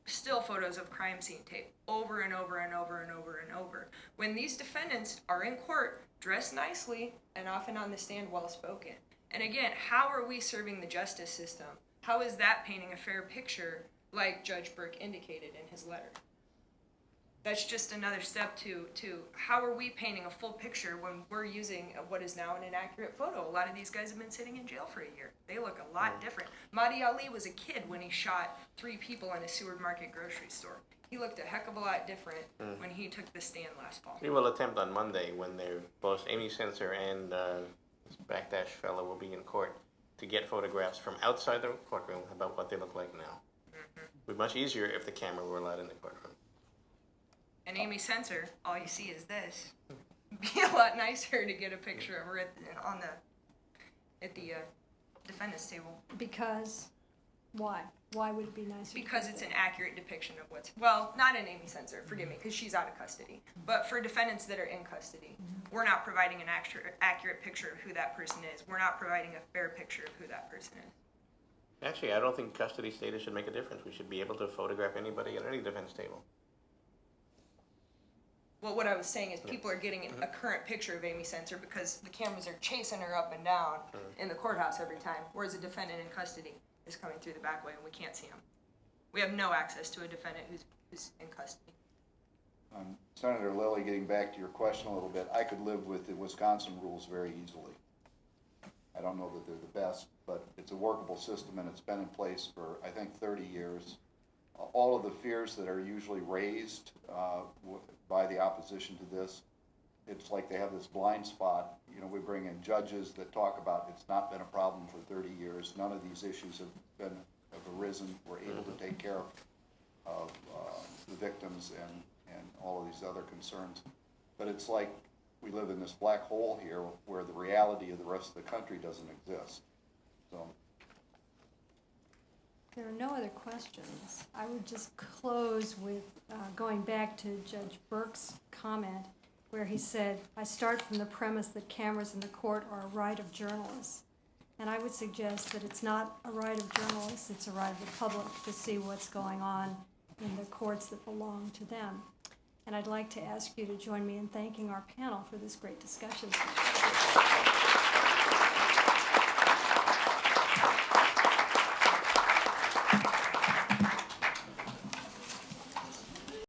still photos of crime scene tape over and over and over and over and over. When these defendants are in court, dressed nicely and often on the stand well-spoken. And again, how are we serving the justice system? How is that painting a fair picture like Judge Burke indicated in his letter? That's just another step to how are we painting a full picture when we're using what is now an inaccurate photo. A lot of these guys have been sitting in jail for a year. They look a lot different. Mahdi Ali was a kid when he shot 3 people in a Seward Market grocery store. He looked a heck of a lot different when he took the stand last fall. We will attempt on Monday when both Amy Sensor and this Backdash fellow will be in court to get photographs from outside the courtroom about what they look like now. It would be much easier if the camera were allowed in the courtroom. And Amy Sensor, all you see is this. Be a lot nicer to get a picture of her at the defendant's table. Because, why? Why would it be nicer? Because it's an accurate depiction of what's, well, not in Amy Sensor, forgive me, because she's out of custody. But for defendants that are in custody, we're not providing an accurate picture of who that person is. We're not providing a fair picture of who that person is. Actually, I don't think custody status should make a difference. We should be able to photograph anybody at any defense table. Well, what I was saying is people are getting a current picture of Amy Sensor because the cameras are chasing her up and down in the courthouse every time, whereas a defendant in custody is coming through the back way and we can't see him. We have no access to a defendant who's in custody. Senator Lilly, getting back to your question a little bit, I could live with the Wisconsin rules very easily. I don't know that they're the best, but it's a workable system and it's been in place for, I think, 30 years. All of the fears that are usually raised by the opposition to this, it's like they have this blind spot. You know, we bring in judges that talk about it's not been a problem for 30 years. None of these issues have arisen. We're able to take care of the victims and all of these other concerns. But it's like we live in this black hole here where the reality of the rest of the country doesn't exist. So. There are no other questions. I would just close with going back to Judge Burke's comment where he said, I start from the premise that cameras in the court are a right of journalists. And I would suggest that it's not a right of journalists, it's a right of the public to see what's going on in the courts that belong to them. And I'd like to ask you to join me in thanking our panel for this great discussion.